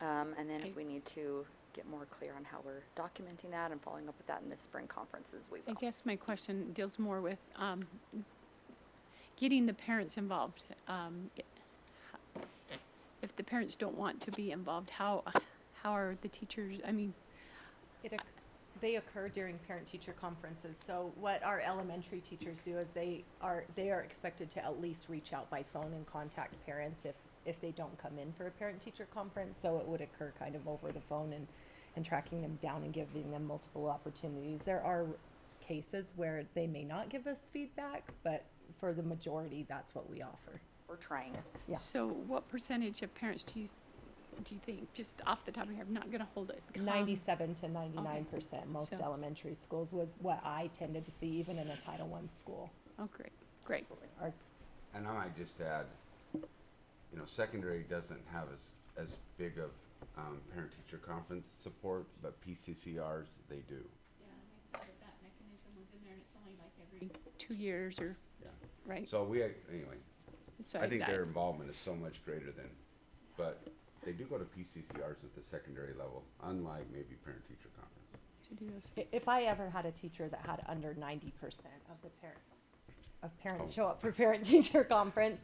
And then if we need to get more clear on how we're documenting that and following up with that in the spring conferences, we will. I guess my question deals more with getting the parents involved. If the parents don't want to be involved, how are the teachers, I mean, They occur during parent-teacher conferences. So what our elementary teachers do is they are expected to at least reach out by phone and contact parents if they don't come in for a parent-teacher conference. So it would occur kind of over the phone and tracking them down and giving them multiple opportunities. There are cases where they may not give us feedback, but for the majority, that's what we offer. We're trying. Yeah. so what percentage of parents do you think, just off the top of your head, I'm not going to hold it? 97 to 99%, most So- elementary schools was what I tended to see even in a Title I school. Oh, great. And I might just add, secondary doesn't have as big of parent-teacher conference support, but PCCRs, they do. Yeah, I saw that mechanism was in there, and it's only like every 2 years or, Yeah. right? So anyway, So I think their involvement is so much greater than, but they do go to PCCRs at the secondary level, unlike maybe parent-teacher conference. to do this. If I ever had a teacher that had under 90% of the parents show up for parent-teacher conference,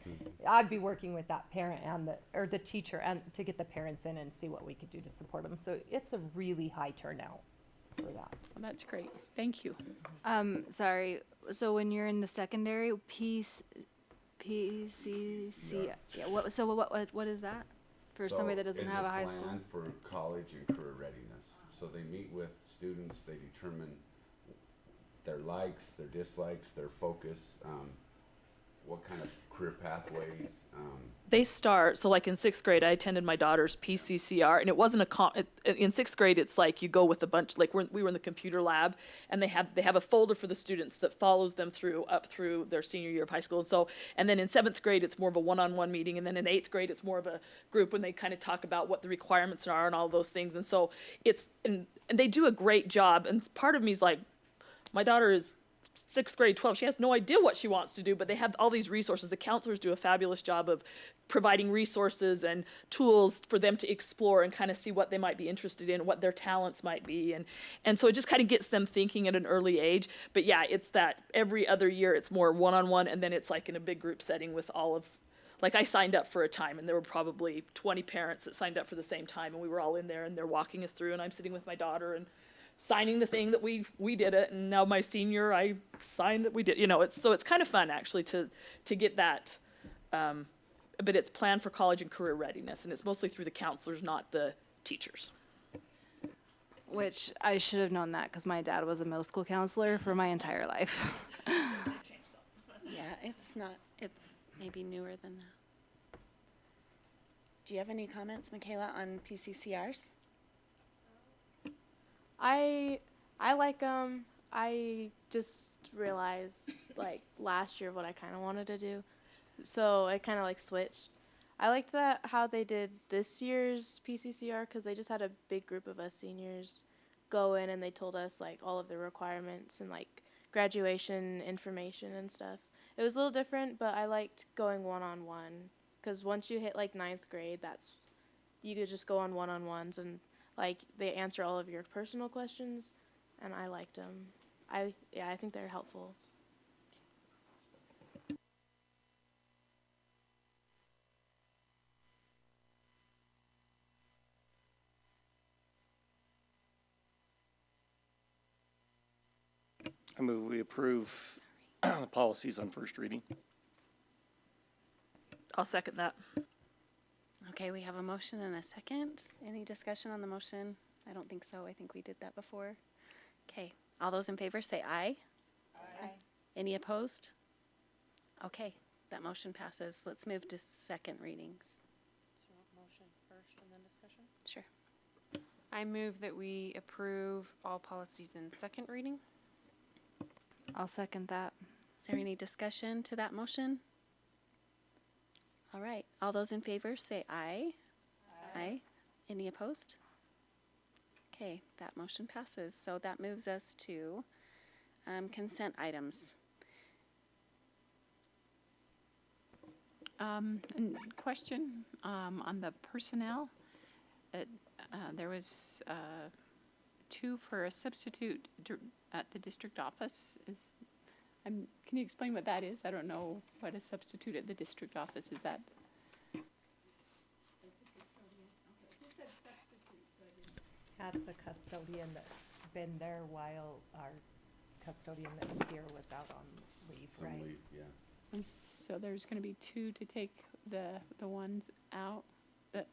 I'd be working with that parent and the teacher and to get the parents in and see what we could do to support them. So it's a really high turnout for that. Well, that's great. Thank you. Sorry. So when you're in the secondary, PCC, yeah. What is that for somebody that doesn't have a high school? It's a plan for college and career readiness. So they meet with students, they determine their likes, their dislikes, their focus, what kind of career pathways. They start, so like in 6th grade, I attended my daughter's PCCR, and it wasn't in 6th grade, it's like you go with a bunch, like we were in the computer lab, and they have a folder for the students that follows them up through their senior year of high school. And then in 7th grade, it's more of a one-on-one meeting, and then in 8th grade, it's more of a group when they kind of talk about what the requirements are and all those things. And so and they do a great job, and part of me is like, my daughter is 6th grade, 12. She has no idea what she wants to do, but they have all these resources. The counselors do a fabulous job of providing resources and tools for them to explore and kind of see what they might be interested in, what their talents might be. And so it just kind of gets them thinking at an early age. But yeah, it's that every other year it's more one-on-one, and then it's like in a big group setting with like I signed up for a time, and there were probably 20 parents that signed up for the same time, and we were all in there, and they're walking us through, and I'm sitting with my daughter and signing the thing that we did it, and now my senior, I signed that we did, it's kind of fun actually to get that, but it's planned for college and career readiness, and it's mostly through the counselors, not the teachers. Which I should have known that because my dad was a middle school counselor for my entire life. Yeah, it's maybe newer than that. Do you have any comments, Michaela, on PCCRs? I like them. I just realized like last year what I kind of wanted to do, so I kind of like switched. I liked that how they did this year's PCCR because they just had a big group of us seniors go in and they told us like all of the requirements and like graduation information and stuff. It was a little different, but I liked going one-on-one because once you hit like 9th grade, you could just go on one-on-ones and like they answer all of your personal questions, and I liked them. I think they're helpful. I move we approve the policies on first reading. I'll second that. Okay, we have a motion and a second. Any discussion on the motion? I don't think so. I think we did that before. Okay, all those in favor say aye. Aye. Any opposed? Okay, that motion passes. Let's move to second readings. Motion first and then discussion? Sure. I move that we approve all policies in second reading. I'll second that. Is there any discussion to that motion? All right, all those in favor say aye. Aye. Any opposed? Okay, that motion passes. So that moves us to consent items. And question on the personnel. There was 2 for a substitute at the district office. Can you explain what that is? I don't know what a substitute at the district office is. That That's a custodian that's been there while our custodian that's here was out on leave, Some right? leave, yeah. And so there's going to be 2 to take the ones out.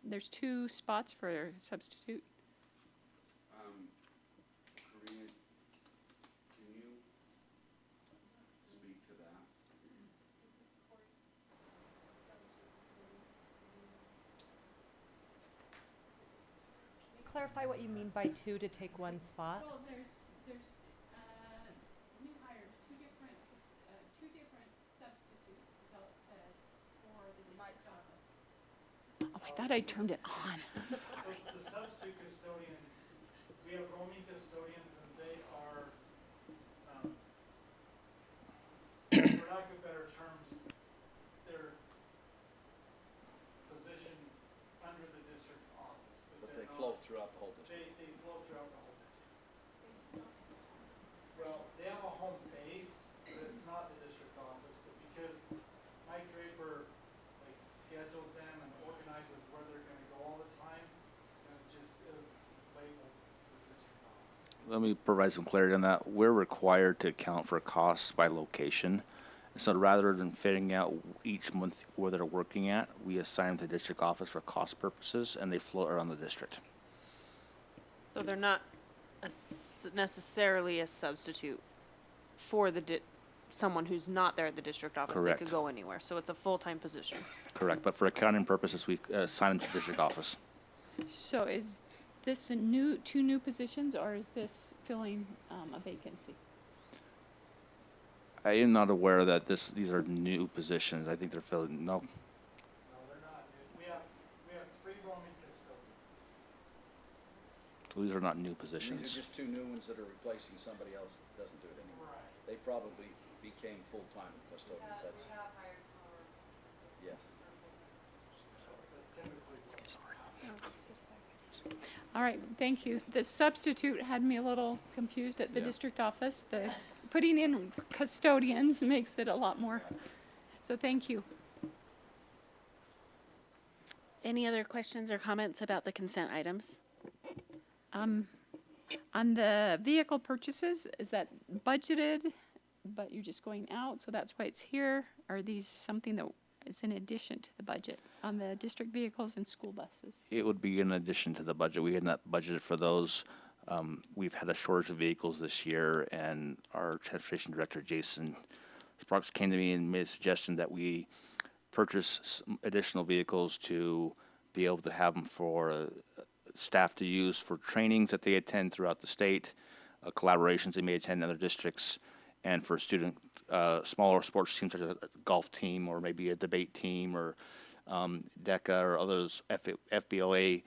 There's 2 spots for a substitute. Karina, can you speak to that? Can you clarify what you mean by 2 to take 1 spot? Well, there's new hires, two different substitutes, is all it says, for the district office. Oh, I thought I turned it on. I'm sorry. So the substitute custodians, we have roaming custodians, and they are, for lack of better terms, they're positioned under the district office. But they're they not- flow throughout the whole district. They flow throughout the whole district. Well, they have a home base, but it's not the district office, but because Mike Draper, like, schedules them and organizes where they're gonna go all the time, and it just is labeled the district office. Let me provide some clarity on that. We're required to account for costs by location. So rather than fitting out each month where they're working at, we assign them to the district office for cost purposes, and they float around the district. So they're not necessarily a substitute for someone who's not there at the district office. They Correct. could go anywhere. So it's a full-time position. Correct, but for accounting purposes, we assign them to the district office. So is this a 2 new positions, or is this filling a vacancy? I am not aware that these are new positions. I think they're filling, no. No, they're not new. We have 3 roaming custodians. So these are not new These positions. are just 2 new ones that are replacing somebody else that doesn't do it anymore. Right. They probably became full-time custodians, that's, yes. That's typically. All right, thank you. The substitute had me a little confused at the Yeah. district office. The putting in custodians makes it a lot more. So thank you. Any other questions or comments about the consent items? On the vehicle purchases, is that budgeted, but you're just going out, so that's why it's here? Are these something that is in addition to the budget on the district vehicles and school buses? It would be in addition to the budget. We had not budgeted for those. We've had a shortage of vehicles this year, and our transportation director, Jason Sparks, came to me and made a suggestion that we purchase some additional vehicles to be able to have them for staff to use for trainings that they attend throughout the state, collaborations they may attend in other districts, and for student smaller sports teams such as a golf team or maybe a debate team or DECA or others, FBLA,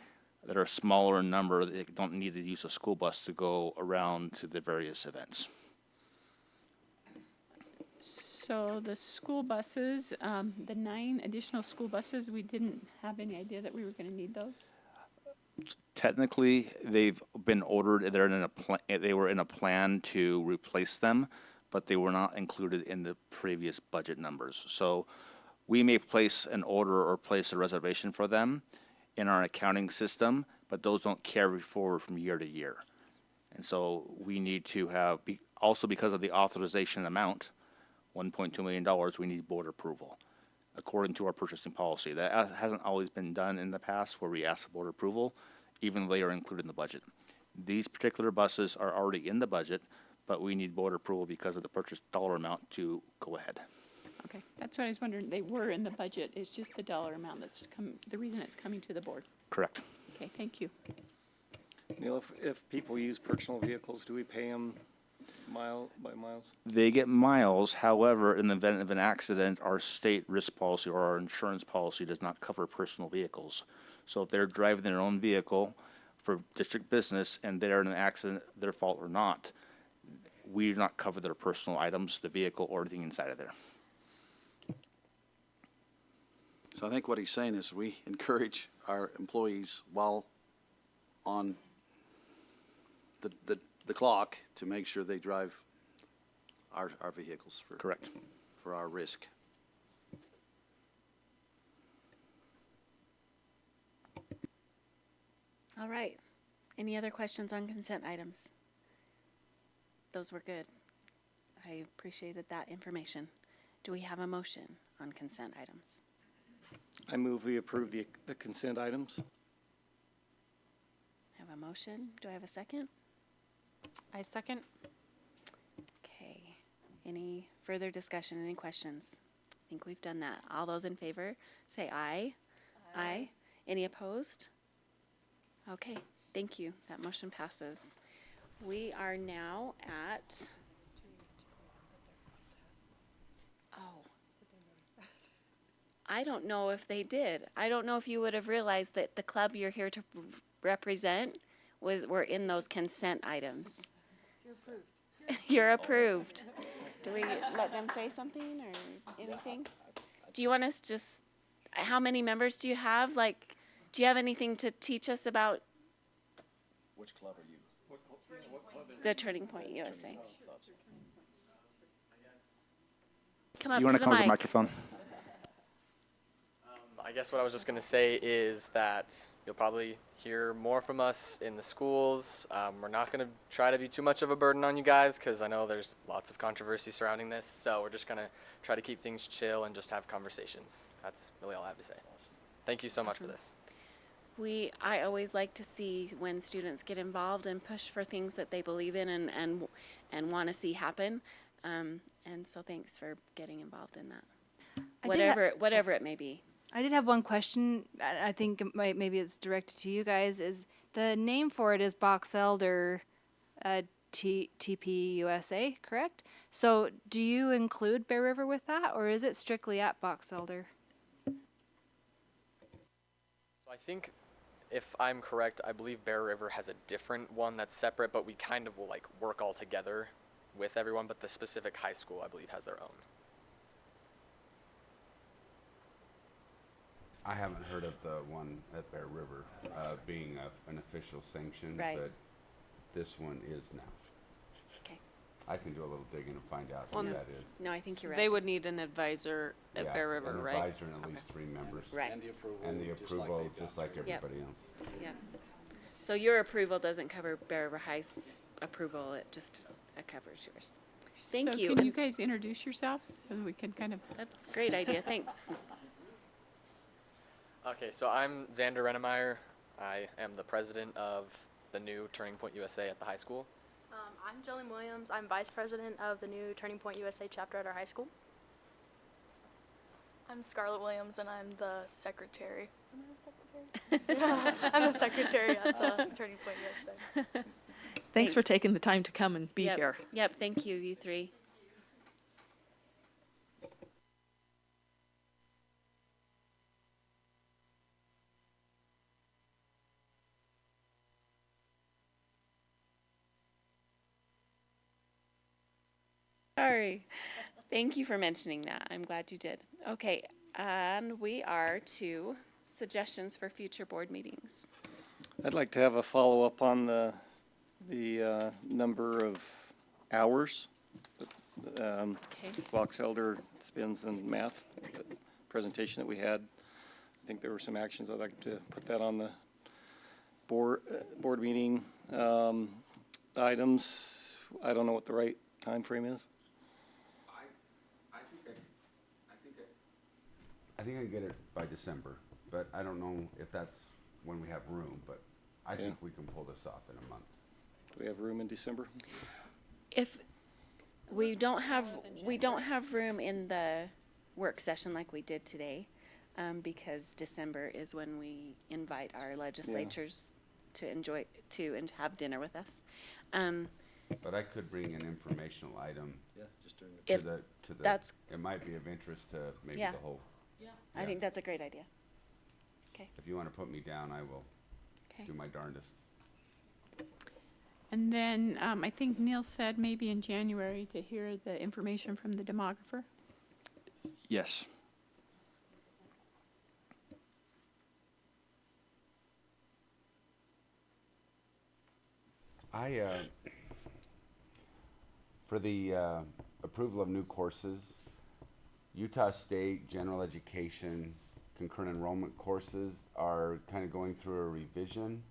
that are smaller in number. They don't need to use a school bus to go around to the various events. So the school buses, the 9 additional school buses, we didn't have any idea that we were going to need those? Technically, they've been ordered. They're in they were in a plan to replace them, but they were not included in the previous budget numbers. So we may place an order or place a reservation for them in our accounting system, but those don't carry forward from year to year. And so we need to have, also because of the authorization amount, $1.2 million, we need board approval. according to our purchasing policy. That hasn't always been done in the past where we ask for board approval, even though they are included in the budget. These particular buses are already in the budget, but we need board approval because of the purchase dollar amount to go ahead. Okay, that's what I was wondering. They were in the budget. It's just the dollar amount that's the reason it's coming to the board. Correct. Okay, thank you. Neil, if people use personal vehicles, do we pay them mile by miles? They get miles. However, in the event of an accident, our state risk policy or our insurance policy does not cover personal vehicles. So if they're driving their own vehicle for district business and they're in an accident, their fault or not, we do not cover their personal items, the vehicle, or anything inside of there. So I think what he's saying is we encourage our employees while on the clock to make sure they drive our vehicles for. Correct. For our risk. All right. Any other questions on consent items? Those were good. I appreciated that information. Do we have a motion on consent items? I move we approve the consent items. Have a motion. Do I have a second? I second. Okay. Any further discussion? Any questions? I think we've done that. All those in favor, say aye. Aye. Any opposed? Okay. Thank you. That motion passes. We are now at. Oh. I don't know if they did. I don't know if you would have realized that the club you're here to represent were in those consent items. You're approved. You're approved. Do we let them say something or anything? Do you want us just, how many members do you have? Like, do you have anything to teach us about? Which club are you? The Turning Point USA. Come up You want to to the come to the mic. microphone? I guess what I was just going to say is that you'll probably hear more from us in the schools. We're not going to try to be too much of a burden on you guys because I know there's lots of controversy surrounding this. So we're just going to try to keep things chill and just have conversations. That's really all I have to say. Thank you so much for this. I always like to see when students get involved and push for things that they believe in and want to see happen. And so thanks for getting involved in that. Whatever it may be. I did have one question. I think maybe it's directed to you guys. Is the name for it is Box Elder TP USA, correct? So do you include Bear River with that, or is it strictly at Box Elder? So I think if I'm correct, I believe Bear River has a different one that's separate, but we kind of will like work all together with everyone, but the specific high school I believe has their own. I haven't heard of the one at Bear River being an official sanction, Right. but this one is now. Okay. I can do a little digging and find out who that is. No, I think you're right. They would need an advisor at Yeah, Bear River, an right? advisor and at least 3 members. Right. And the approval. And the just like approval, they've just done. like everybody else. Yeah. So your approval doesn't cover Bear River High's approval. It just covers yours. Thank So you. can you guys introduce yourselves so we can kind of. That's a great idea. Thanks. Okay, so I'm Xander Rennemeyer. I am the president of the new Turning Point USA at the high school. I'm Jolene Williams. I'm vice president of the new Turning Point USA chapter at our high school. I'm Scarlett Williams, and I'm the secretary. Am I the secretary? Yeah, I'm the secretary at the Turning Point USA. Thanks for taking the time to come and be Yep. here. Yep. Thank you, you three. Sorry. Thank you for mentioning that. I'm glad you did. Okay, and we are to suggestions for future board meetings. I'd like to have a follow-up on the number of hours that Okay. Box Elder spends in math presentation that we had. I think there were some actions. I'd like to put that on the board meeting items. I don't know what the right time frame is. I think I can get it by December, but I don't know if that's when we have room, but I think we can pull this off in a month. Do we have room in December? If we don't have room in the work session like we did today, because December is when we invite our legislatures to have dinner with us. But I could bring an informational item Just during If to the, that's- it might be of interest to maybe Yeah. the whole. I think that's a great idea. Okay. If you want to put me down, I will Okay. do my darndest. And then I think Neil said maybe in January to hear the information from the demographer. Yes. For the approval of new courses, Utah State General Education concurrent enrollment courses are kind of going through a revision,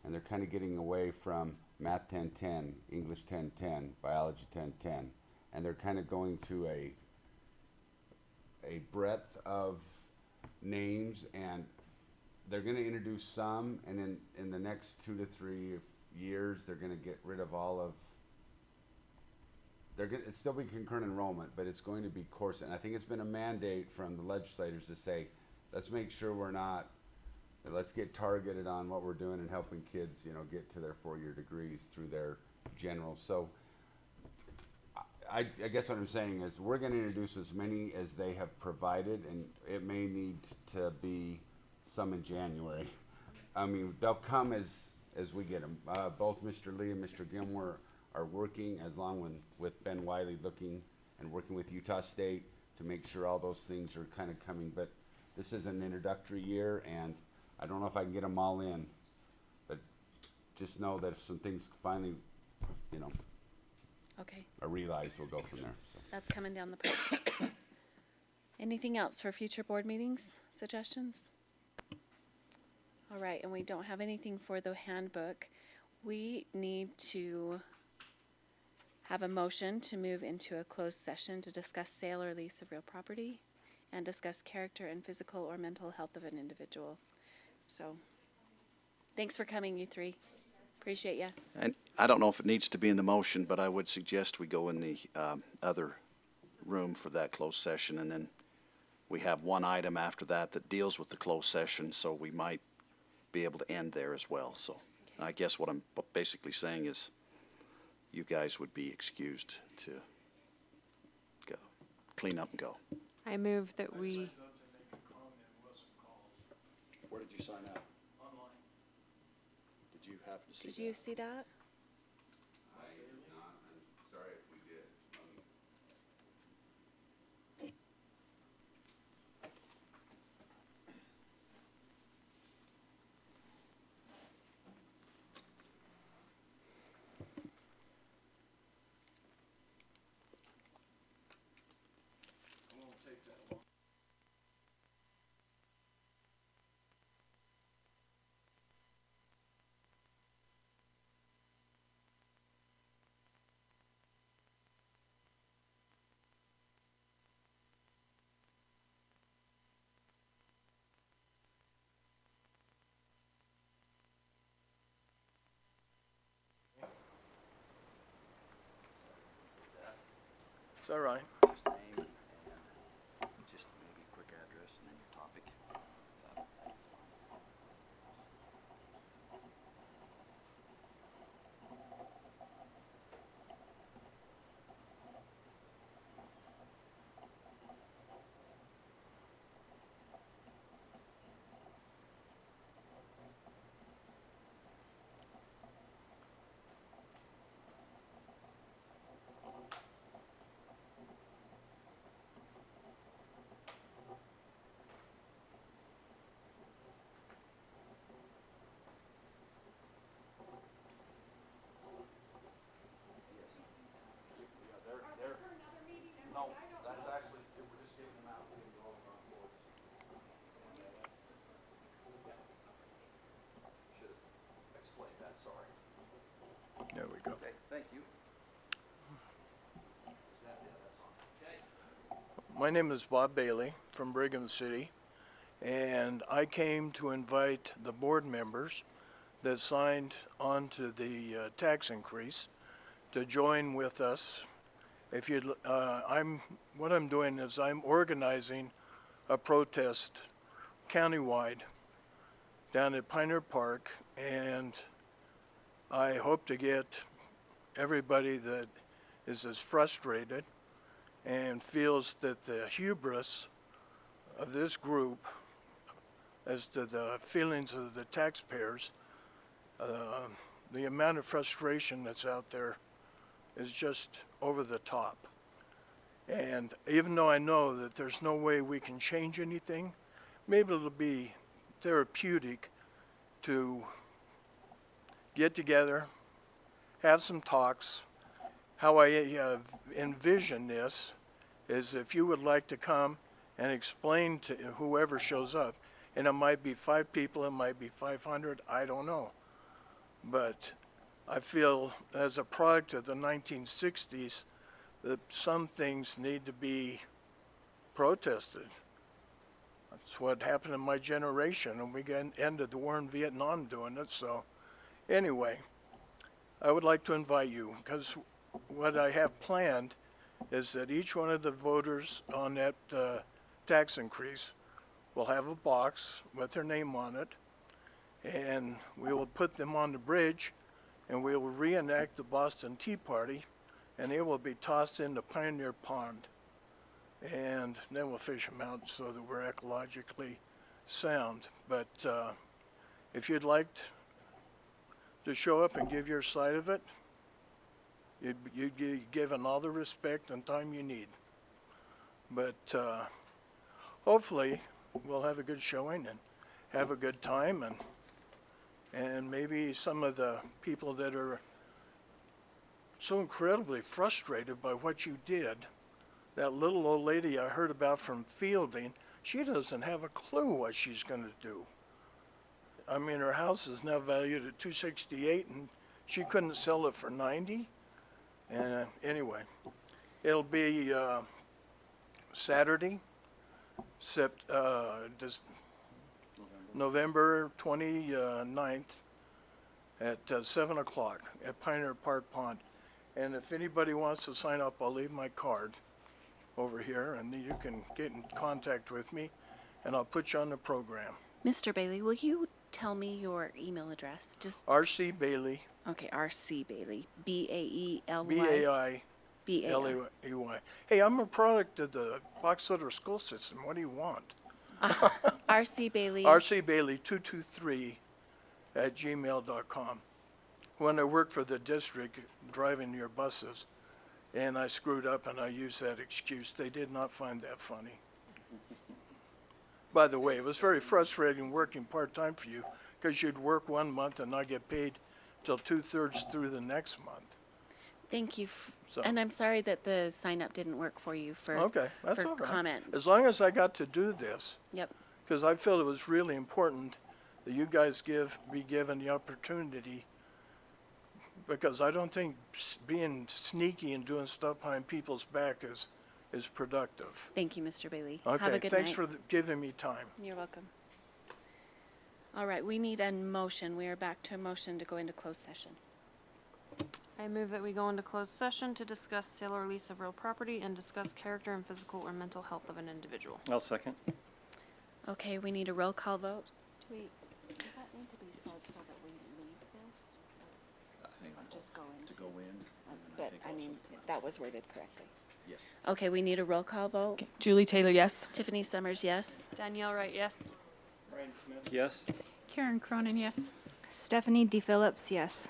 and they're kind of getting away from Math 1010, English 1010, Biology 1010, and they're kind of going to a breadth of names, and they're going to introduce some, and in the next 2 to 3 years, they're going to get rid of all of. It's still be concurrent enrollment, but it's going to be course, and I think it's been a mandate from the legislators to say, let's make sure let's get targeted on what we're doing and helping kids, get to their 4-year degrees through their general. So I guess what I'm saying is we're going to introduce as many as they have provided, and it may need to be some in January. I mean, they'll come as we get them. Both Mr. Lee and Mr. Gilmore are working, along with Ben Wiley, looking and working with Utah State to make sure all those things are kind of coming. But this is an introductory year, and I don't know if I can get them all in, but just know that if some things finally, Okay. are realized, we'll go from there. So. That's coming down the pipe. Anything else for future board meetings, suggestions? All right, and we don't have anything for the handbook. We need to have a motion to move into a closed session to discuss sale or lease of real property and discuss character and physical or mental health of an individual. So, thanks for coming, you three. Appreciate ya. And I don't know if it needs to be in the motion, but I would suggest we go in the other room for that closed session, and then we have one item after that that deals with the closed session, so we might be able to end there as well. So I guess what I'm basically saying is you guys would be excused to go clean up and go. I move that we. Where did you sign up? Online. Did you happen to see Did you see that? I did not. I'm sorry if we did. Is that right? Just name and just maybe a quick address and then your topic. My name is Bob Bailey from Brigham City, and I came to invite the board members that signed on to the tax increase to join with us. If you'd, what I'm doing is I'm organizing a protest countywide down at Pioneer Park, and I hope to get everybody that is as frustrated and feels that the hubris of this group as to the feelings of the taxpayers, the amount of frustration that's out there is just over the top. And even though I know that there's no way we can change anything, maybe it'll be therapeutic to get together, have some talks. How I envision this is if you would like to come and explain to whoever shows up, and it might be 5 people, it might be 500, I don't know. But I feel as a product of the 1960s that some things need to be protested. That's what happened in my generation, and we ended the war in Vietnam doing it. So anyway, I would like to invite you, because what I have planned is that each one of the voters on that tax increase will have a box with their name on it, and we will put them on the bridge, and we will reenact the Boston Tea Party, and they will be tossed into Pioneer Pond, and then we'll fish them out so that we're ecologically sound. But if you'd like to show up and give your side of it, you'd be given all the respect and time you need. But hopefully we'll have a good showing and have a good time, and maybe some of the people that are so incredibly frustrated by what you did, that little old lady I heard about from Fielding, she doesn't have a clue what she's going to do. I mean, her house is now valued at $268, and she couldn't sell it for $90. And anyway, it'll be Saturday, November 29th at 7 o'clock at Pioneer Park Pond. And if anybody wants to sign up, I'll leave my card over here, and you can get in contact with me, and I'll put you on the program. Mr. Bailey, will you tell me your email address? Just R.C. Bailey. Okay, R.C. Bailey. B-A-E-L-Y. B-A-I-L-E-Y. Hey, I'm a product of the Box Elder school system. What do you want? R.C. Bailey. R.C. Bailey 223 at gmail.com. When I worked for the district driving your buses, and I screwed up and I used that excuse, they did not find that funny. By the way, it was very frustrating working part-time for you, because you'd work 1 month and not get paid till 2/3 through the next month. Thank you. And I'm sorry that the sign-up didn't work for you for, Okay, that's for all right. comment. As long as I got to do this, Yep. because I felt it was really important that you guys be given the opportunity, because I don't think being sneaky and doing stuff behind people's back is productive. Thank you, Mr. Bailey. Okay, Have a good thanks night. for giving me time. You're welcome. All right, we need a motion. We are back to a motion to go into closed session. I move that we go into closed session to discuss sale or lease of real property and discuss character and physical or mental health of an individual. I'll second. Okay, we need a roll call vote. Does that need to be said so that we leave this? I think Just go into. to go in. But, I mean, that was worded correctly. Yes. Okay, we need a roll call vote. Julie Taylor, yes. Tiffany Summers, yes. Danielle Wright, yes. Yes. Karen Cronin, yes. Stephanie D. Phillips, yes.